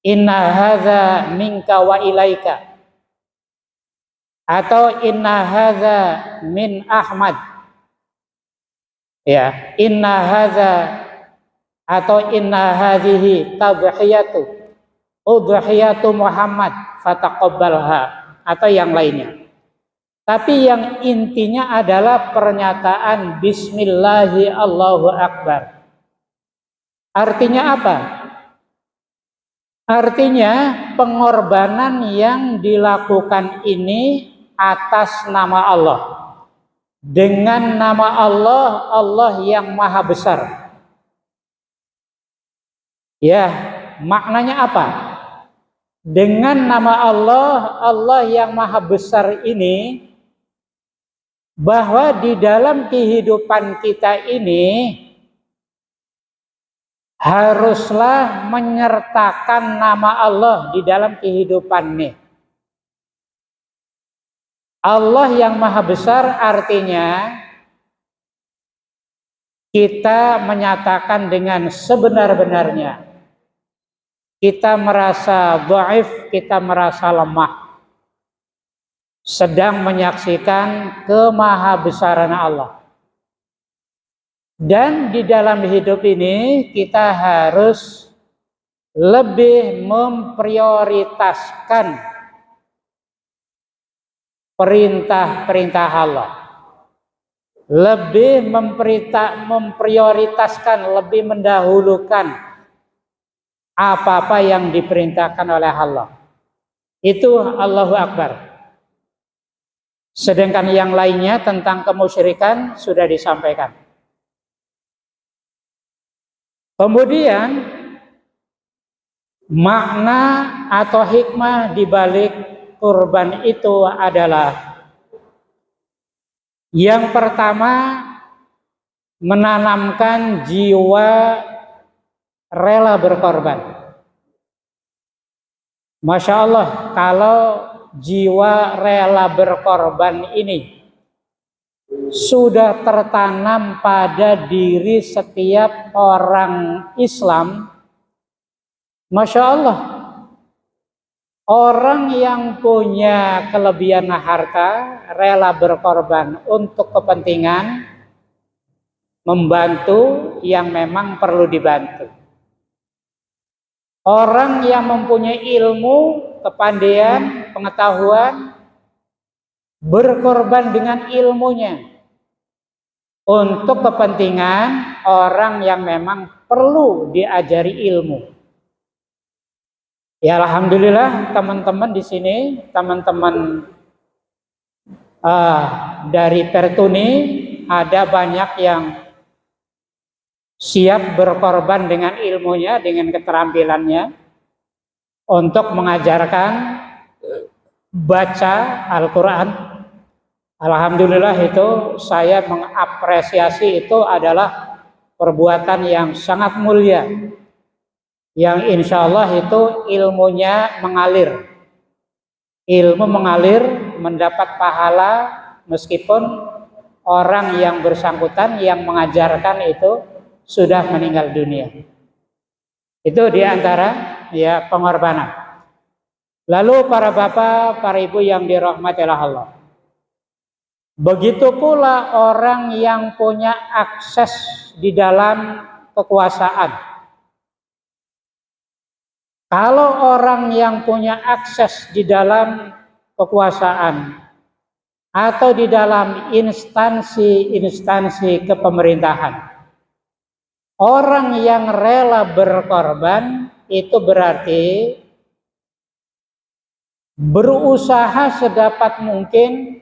Inna hadza minka wa ilaika, atau Inna hadza min Ahmad, ya, Inna hadza, atau Inna hadhihi udhiyatu Muhammad fataqabbalha, atau yang lainnya. Tapi yang intinya adalah pernyataan Bismillahi Allahu Akbar. Artinya apa? Artinya pengorbanan yang dilakukan ini atas nama Allah. Dengan nama Allah, Allah yang maha besar. Ya, maknanya apa? Dengan nama Allah, Allah yang maha besar ini, bahwa di dalam kehidupan kita ini haruslah menyertakan nama Allah di dalam kehidupan ini. Allah yang maha besar artinya kita menyatakan dengan sebenar-benarnya. Kita merasa dhaif, kita merasa lemah, sedang menyaksikan kemahabesaran Allah. Dan di dalam hidup ini kita harus lebih memprioritaskan perintah-perintah Allah. Lebih memprioritaskan, lebih mendahulukan apa-apa yang diperintahkan oleh Allah. Itu Allahu Akbar. Sedangkan yang lainnya tentang kemusyrikan sudah disampaikan. Kemudian makna atau hikmah di balik kurban itu adalah yang pertama, menanamkan jiwa rela berkorban. Masya Allah, kalau jiwa rela berkorban ini sudah tertanam pada diri setiap orang Islam, Masya Allah, orang yang punya kelebihan harta rela berkorban untuk kepentingan membantu yang memang perlu dibantu. Orang yang mempunyai ilmu, kepandaian, pengetahuan, berkorban dengan ilmunya untuk kepentingan orang yang memang perlu diajari ilmu. Ya alhamdulillah teman-teman di sini, teman-teman dari Pertuni ada banyak yang siap berkorban dengan ilmunya, dengan keterampilannya untuk mengajarkan baca Al-Quran. Alhamdulillah itu saya mengapresiasi, itu adalah perbuatan yang sangat mulia, yang insya Allah itu ilmunya mengalir. Ilmu mengalir, mendapat pahala meskipun orang yang bersangkutan yang mengajarkan itu sudah meninggal dunia. Itu diantara ya pengorbanan. Lalu para bapak, para ibu yang dirahmati Allah, begitu pula orang yang punya akses di dalam kekuasaan. Kalau orang yang punya akses di dalam kekuasaan atau di dalam instansi-instansi kepemerintahan, orang yang rela berkorban itu berarti berusaha sedapat mungkin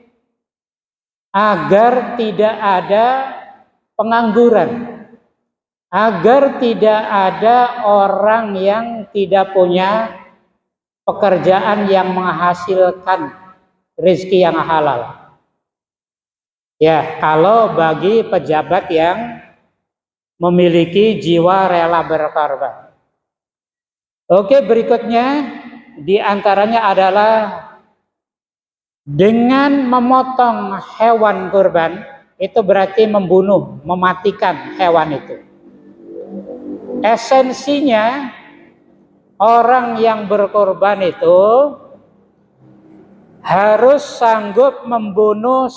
agar tidak ada pengangguran, agar tidak ada orang yang tidak punya pekerjaan yang menghasilkan rezeki yang halal. Ya, kalau bagi pejabat yang memiliki jiwa rela berkorban. Oke, berikutnya di antaranya adalah dengan memotong hewan kurban, itu berarti membunuh, mematikan hewan itu. Esensinya orang yang berkorban itu harus sanggup membunuh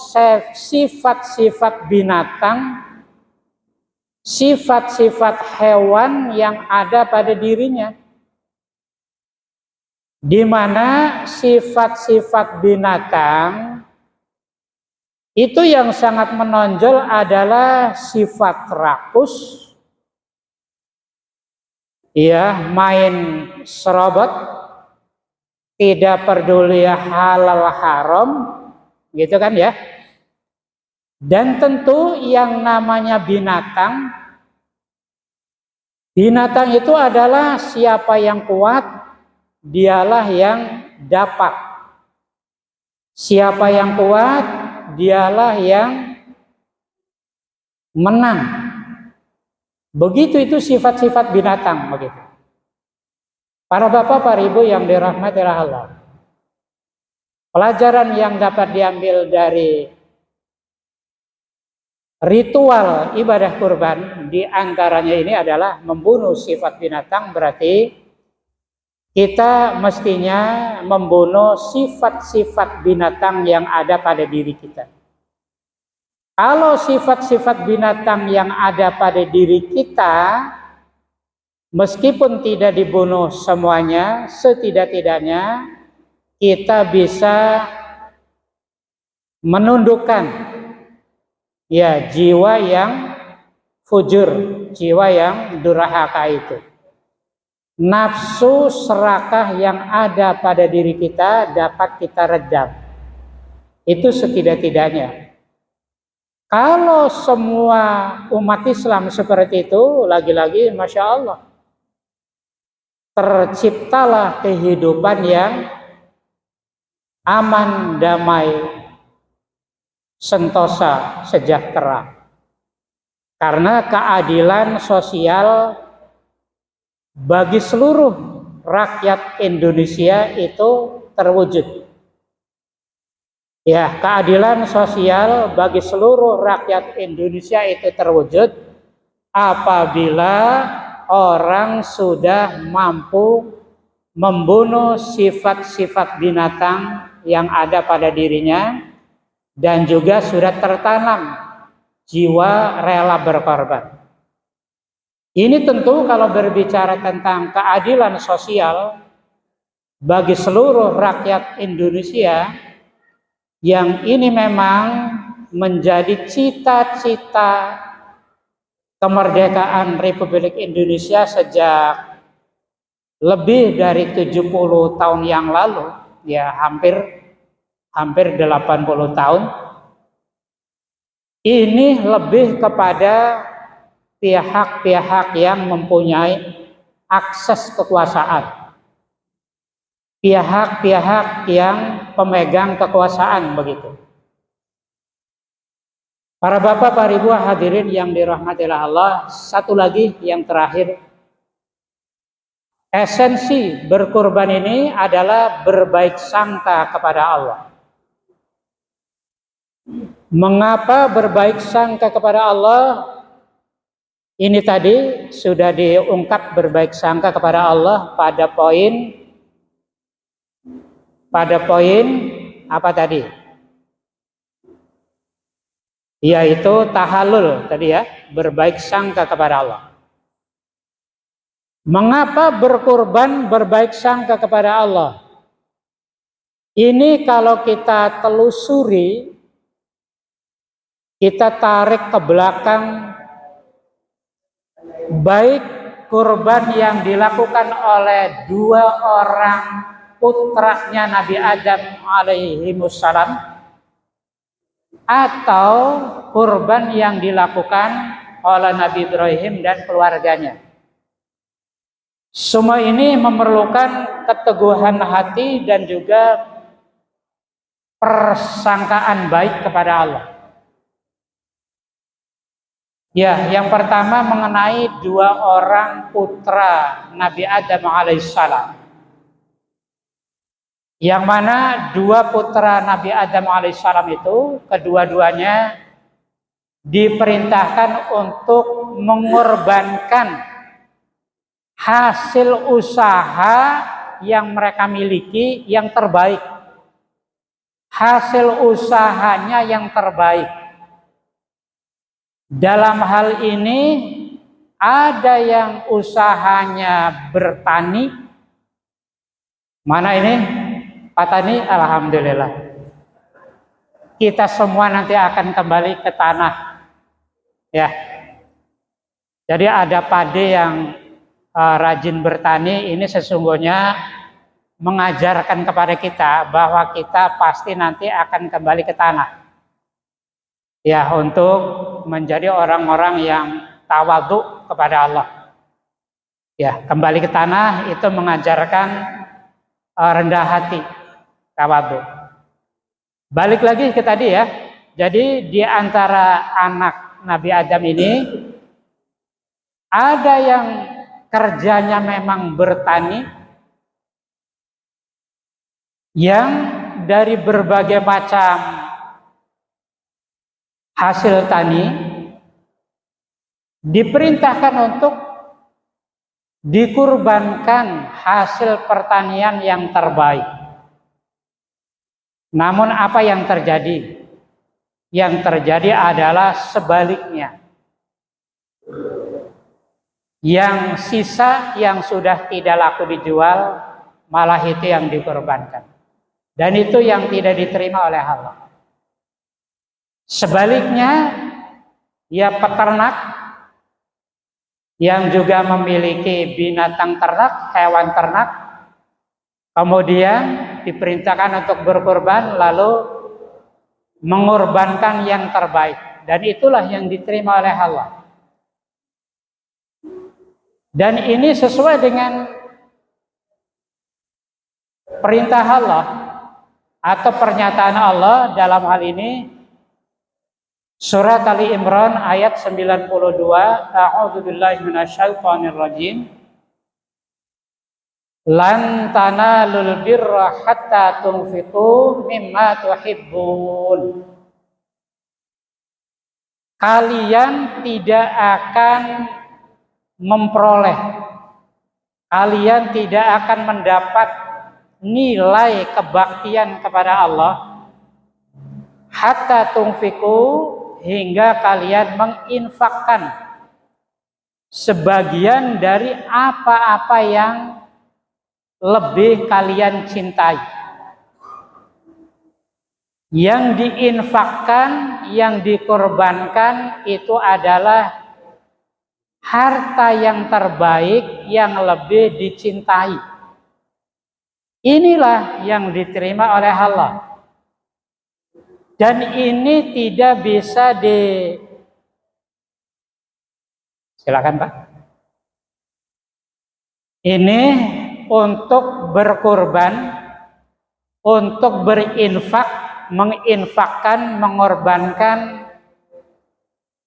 sifat-sifat binatang, sifat-sifat hewan yang ada pada dirinya. Di mana sifat-sifat binatang itu yang sangat menonjol adalah sifat rakus, ya, main serobot, tidak peduli halal haram, gitu kan ya. Dan tentu yang namanya binatang itu adalah siapa yang kuat, dialah yang dapat. Siapa yang kuat, dialah yang menang. Begitu itu sifat-sifat binatang begitu. Para bapak, para ibu yang dirahmati Allah. Pelajaran yang dapat diambil dari ritual ibadah kurban di antaranya ini adalah membunuh sifat binatang, berarti kita mestinya membunuh sifat-sifat binatang yang ada pada diri kita. Kalau sifat-sifat binatang yang ada pada diri kita, meskipun tidak dibunuh semuanya, setidak-tidaknya kita bisa menundukkan ya jiwa yang fujur, jiwa yang durhaka itu. Nafsu serakah yang ada pada diri kita dapat kita redam. Itu setidak-tidaknya. Kalau semua umat Islam seperti itu, lagi-lagi Masya Allah, terciptalah kehidupan yang aman, damai, sentosa, sejahtera. Karena keadilan sosial bagi seluruh rakyat Indonesia itu terwujud. Ya, keadilan sosial bagi seluruh rakyat Indonesia itu terwujud apabila orang sudah mampu membunuh sifat-sifat binatang yang ada pada dirinya dan juga sudah tertanam jiwa rela berkorban. Ini tentu kalau berbicara tentang keadilan sosial bagi seluruh rakyat Indonesia, yang ini memang menjadi cita-cita kemerdekaan Republik Indonesia sejak lebih dari 70 tahun yang lalu, ya hampir 80 tahun. Ini lebih kepada pihak-pihak yang mempunyai akses kekuasaan, pihak-pihak yang pemegang kekuasaan begitu. Para bapak, para ibu hadirin yang dirahmati Allah, satu lagi yang terakhir, esensi berkurban ini adalah berbaik sangka kepada Allah. Mengapa berbaik sangka kepada Allah? Ini tadi sudah diungkap berbaik sangka kepada Allah pada poin apa tadi? Yaitu tahallul tadi ya, berbaik sangka kepada Allah. Mengapa berkurban berbaik sangka kepada Allah? Ini kalau kita telusuri, kita tarik ke belakang, baik kurban yang dilakukan oleh dua orang putranya Nabi Adam alaihimussalam, atau kurban yang dilakukan oleh Nabi Ibrahim dan keluarganya. Semua ini memerlukan keteguhan hati dan juga persangkaan baik kepada Allah. Ya, yang pertama mengenai dua orang putra Nabi Adam alaihissalam. Yang mana dua putra Nabi Adam alaihissalam itu kedua-duanya diperintahkan untuk mengorbankan hasil usaha yang mereka miliki yang terbaik. Hasil usahanya yang terbaik. Dalam hal ini ada yang usahanya bertani. Mana ini? Pak Tani, alhamdulillah. Kita semua nanti akan kembali ke tanah. Ya. Jadi ada pade yang rajin bertani, ini sesungguhnya mengajarkan kepada kita bahwa kita pasti nanti akan kembali ke tanah. Ya, untuk menjadi orang-orang yang tawadhu kepada Allah. Ya, kembali ke tanah itu mengajarkan rendah hati, tawadhu. Balik lagi ke tadi ya. Jadi di antara anak Nabi Adam ini ada yang kerjanya memang bertani, yang dari berbagai macam hasil tani diperintahkan untuk dikurbankan hasil pertanian yang terbaik. Namun apa yang terjadi? Yang terjadi adalah sebaliknya. Yang sisa yang sudah tidak laku dijual, malah itu yang dikorbankan. Dan itu yang tidak diterima oleh Allah. Sebaliknya, ya peternak yang juga memiliki binatang ternak, hewan ternak, kemudian diperintahkan untuk berkorban, lalu mengorbankan yang terbaik. Dan itulah yang diterima oleh Allah. Dan ini sesuai dengan perintah Allah atau pernyataan Allah dalam hal ini surat Ali Imran ayat 92, A'udzubillahi minasyaitonir rajim. Lan tanalul birra hatta tunfiqu mimma tuhibbun. Kalian tidak akan memperoleh, kalian tidak akan mendapat nilai kebaktian kepada Allah hatta tunfiqu, hingga kalian menginfakkan sebagian dari apa-apa yang lebih kalian cintai. Yang diinfakkan, yang dikorbankan itu adalah harta yang terbaik yang lebih dicintai. Inilah yang diterima oleh Allah. Dan ini tidak bisa silakan Pak. Ini untuk berkorban, untuk berinfak, menginfakkan, mengorbankan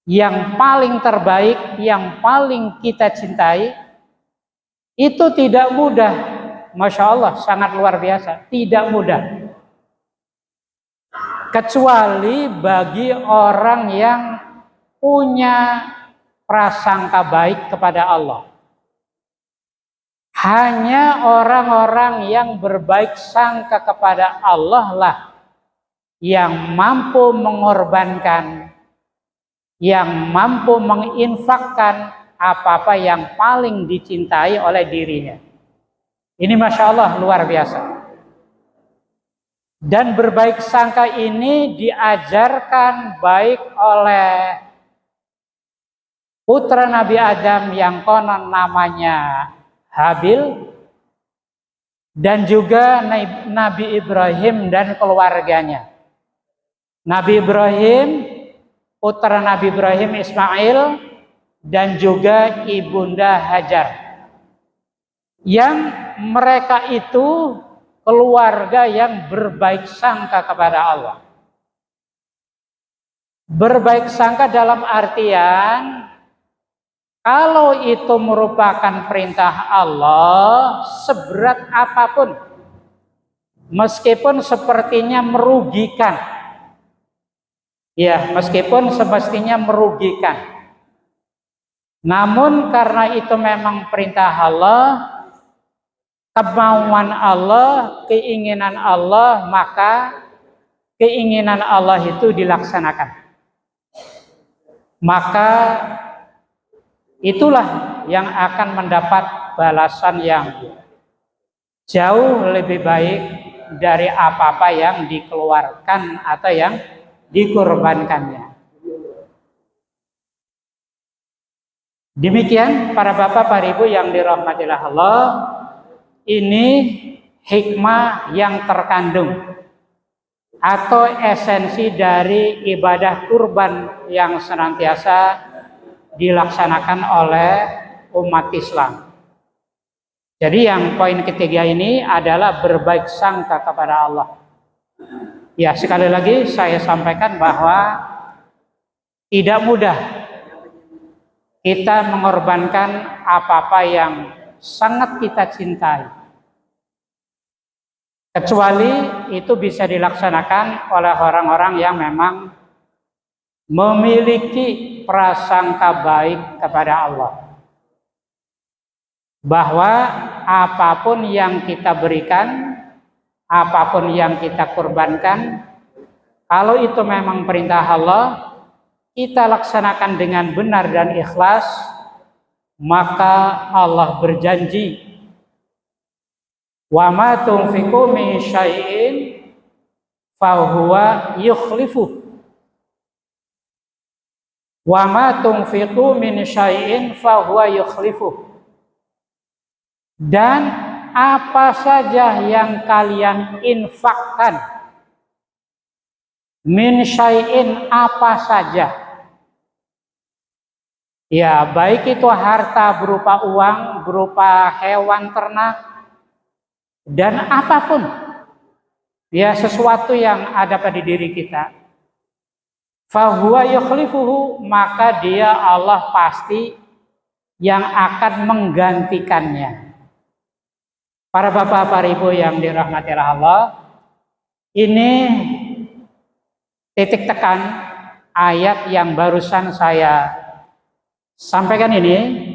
yang paling terbaik, yang paling kita cintai, itu tidak mudah. Masya Allah, sangat luar biasa, tidak mudah. Kecuali bagi orang yang punya prasangka baik kepada Allah. Hanya orang-orang yang berbaik sangka kepada Allah lah yang mampu mengorbankan, yang mampu menginfakkan apa-apa yang paling dicintai oleh dirinya. Ini Masya Allah luar biasa. Dan berbaik sangka ini diajarkan baik oleh putra Nabi Adam yang konon namanya Habil, dan juga Nabi Ibrahim dan keluarganya. Nabi Ibrahim, putra Nabi Ibrahim Ismail, dan juga ibunda Hajar. Yang mereka itu keluarga yang berbaik sangka kepada Allah. Berbaik sangka dalam artian kalau itu merupakan perintah Allah, seberat apapun, meskipun sepertinya merugikan, ya meskipun semestinya merugikan, namun karena itu memang perintah Allah, kemauan Allah, keinginan Allah, maka keinginan Allah itu dilaksanakan. Maka itulah yang akan mendapat balasan yang jauh lebih baik dari apa-apa yang dikeluarkan atau yang dikorbankannya. Demikian para bapak, para ibu yang dirahmati Allah, ini hikmah yang terkandung atau esensi dari ibadah kurban yang senantiasa dilaksanakan oleh umat Islam. Jadi yang poin ketiga ini adalah berbaik sangka kepada Allah. Ya, sekali lagi saya sampaikan bahwa tidak mudah kita mengorbankan apa-apa yang sangat kita cintai, kecuali itu bisa dilaksanakan oleh orang-orang yang memang memiliki prasangka baik kepada Allah, bahwa apapun yang kita berikan, apapun yang kita korbankan, kalau itu memang perintah Allah, kita laksanakan dengan benar dan ikhlas, maka Allah berjanji, wa ma tunfiqu min syai'in fa huwa yukhlifuh. Wa ma tunfiqu min syai'in fa huwa yukhlifuh. Dan apa saja yang kalian infakkan, min syai'in, apa saja, ya baik itu harta berupa uang, berupa hewan ternak, dan apapun, ya sesuatu yang ada pada diri kita, fahuwa yukhlifuhu, maka dia Allah pasti yang akan menggantikannya. Para bapak, para ibu yang dirahmati Allah, ini titik tekan ayat yang barusan saya sampaikan ini.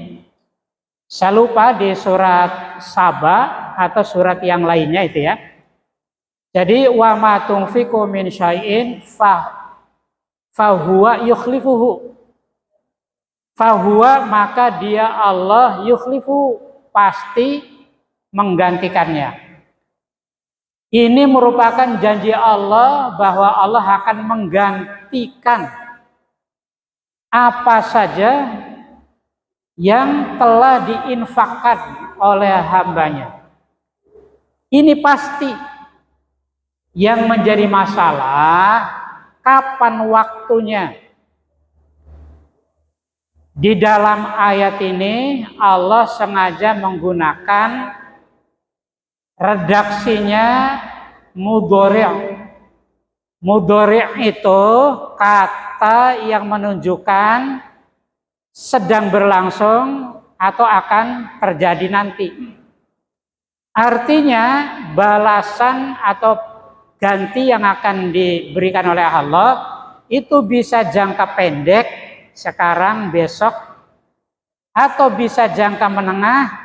Saya lupa di surat Saba atau surat yang lainnya itu ya. Jadi wa ma tunfiqu min syai'in fahuwa yukhlifuhu. Fahuwa, maka dia Allah, yukhlifu, pasti menggantikannya. Ini merupakan janji Allah bahwa Allah akan menggantikan apa saja yang telah diinfakkan oleh hambanya. Ini pasti. Yang menjadi masalah kapan waktunya. Di dalam ayat ini Allah sengaja menggunakan redaksinya mudhari'. Mudhari' itu kata yang menunjukkan sedang berlangsung atau akan terjadi nanti. Artinya balasan atau ganti yang akan diberikan oleh Allah itu bisa jangka pendek, sekarang, besok, atau bisa jangka menengah,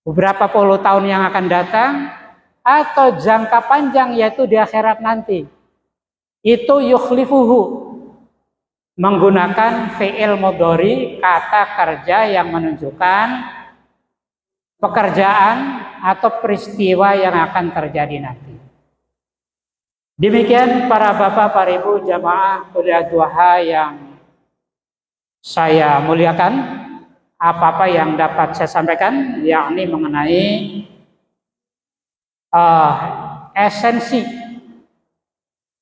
beberapa puluh tahun yang akan datang, atau jangka panjang yaitu di akhirat nanti. Itu yukhlifuhu. menggunakan fi'il mudhari, kata kerja yang menunjukkan pekerjaan atau peristiwa yang akan terjadi nanti. Demikian para bapak, para ibu jamaah kuliah duha yang saya muliakan, apa-apa yang dapat saya sampaikan yakni mengenai esensi,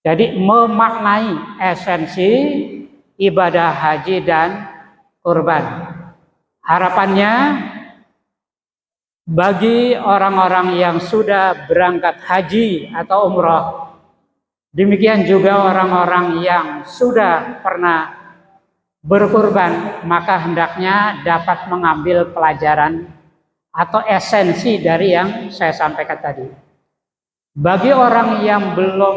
jadi memaknai esensi ibadah haji dan kurban. Harapannya bagi orang-orang yang sudah berangkat haji atau umroh, demikian juga orang-orang yang sudah pernah berkurban, maka hendaknya dapat mengambil pelajaran atau esensi dari yang saya sampaikan tadi. Bagi orang yang belum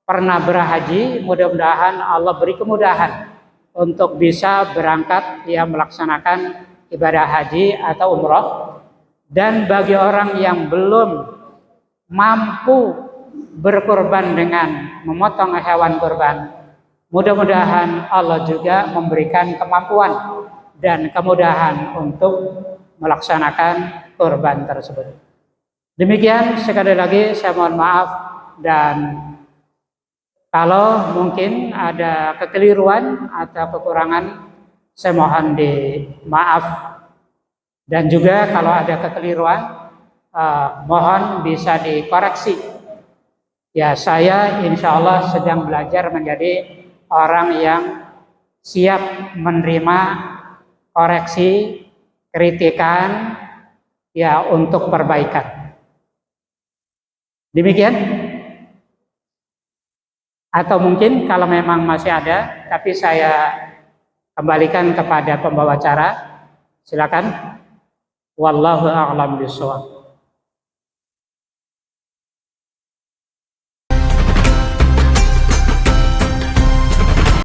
pernah berhaji, mudah-mudahan Allah beri kemudahan untuk bisa berangkat melaksanakan ibadah haji atau umroh. Dan bagi orang yang belum mampu berkurban dengan memotong hewan kurban, mudah-mudahan Allah juga memberikan kemampuan dan kemudahan untuk melaksanakan kurban tersebut. Demikian, sekali lagi saya mohon maaf, dan kalau mungkin ada kekeliruan atau kekurangan, saya mohon dimaaf. Dan juga kalau ada kekeliruan, mohon bisa dikoreksi. Ya, saya insya Allah sedang belajar menjadi orang yang siap menerima koreksi, kritikan, ya, untuk perbaikan. Demikian. Atau mungkin kalau memang masih ada, tapi saya kembalikan kepada pembawa acara. Silakan. Wallahu a'lam bishawab.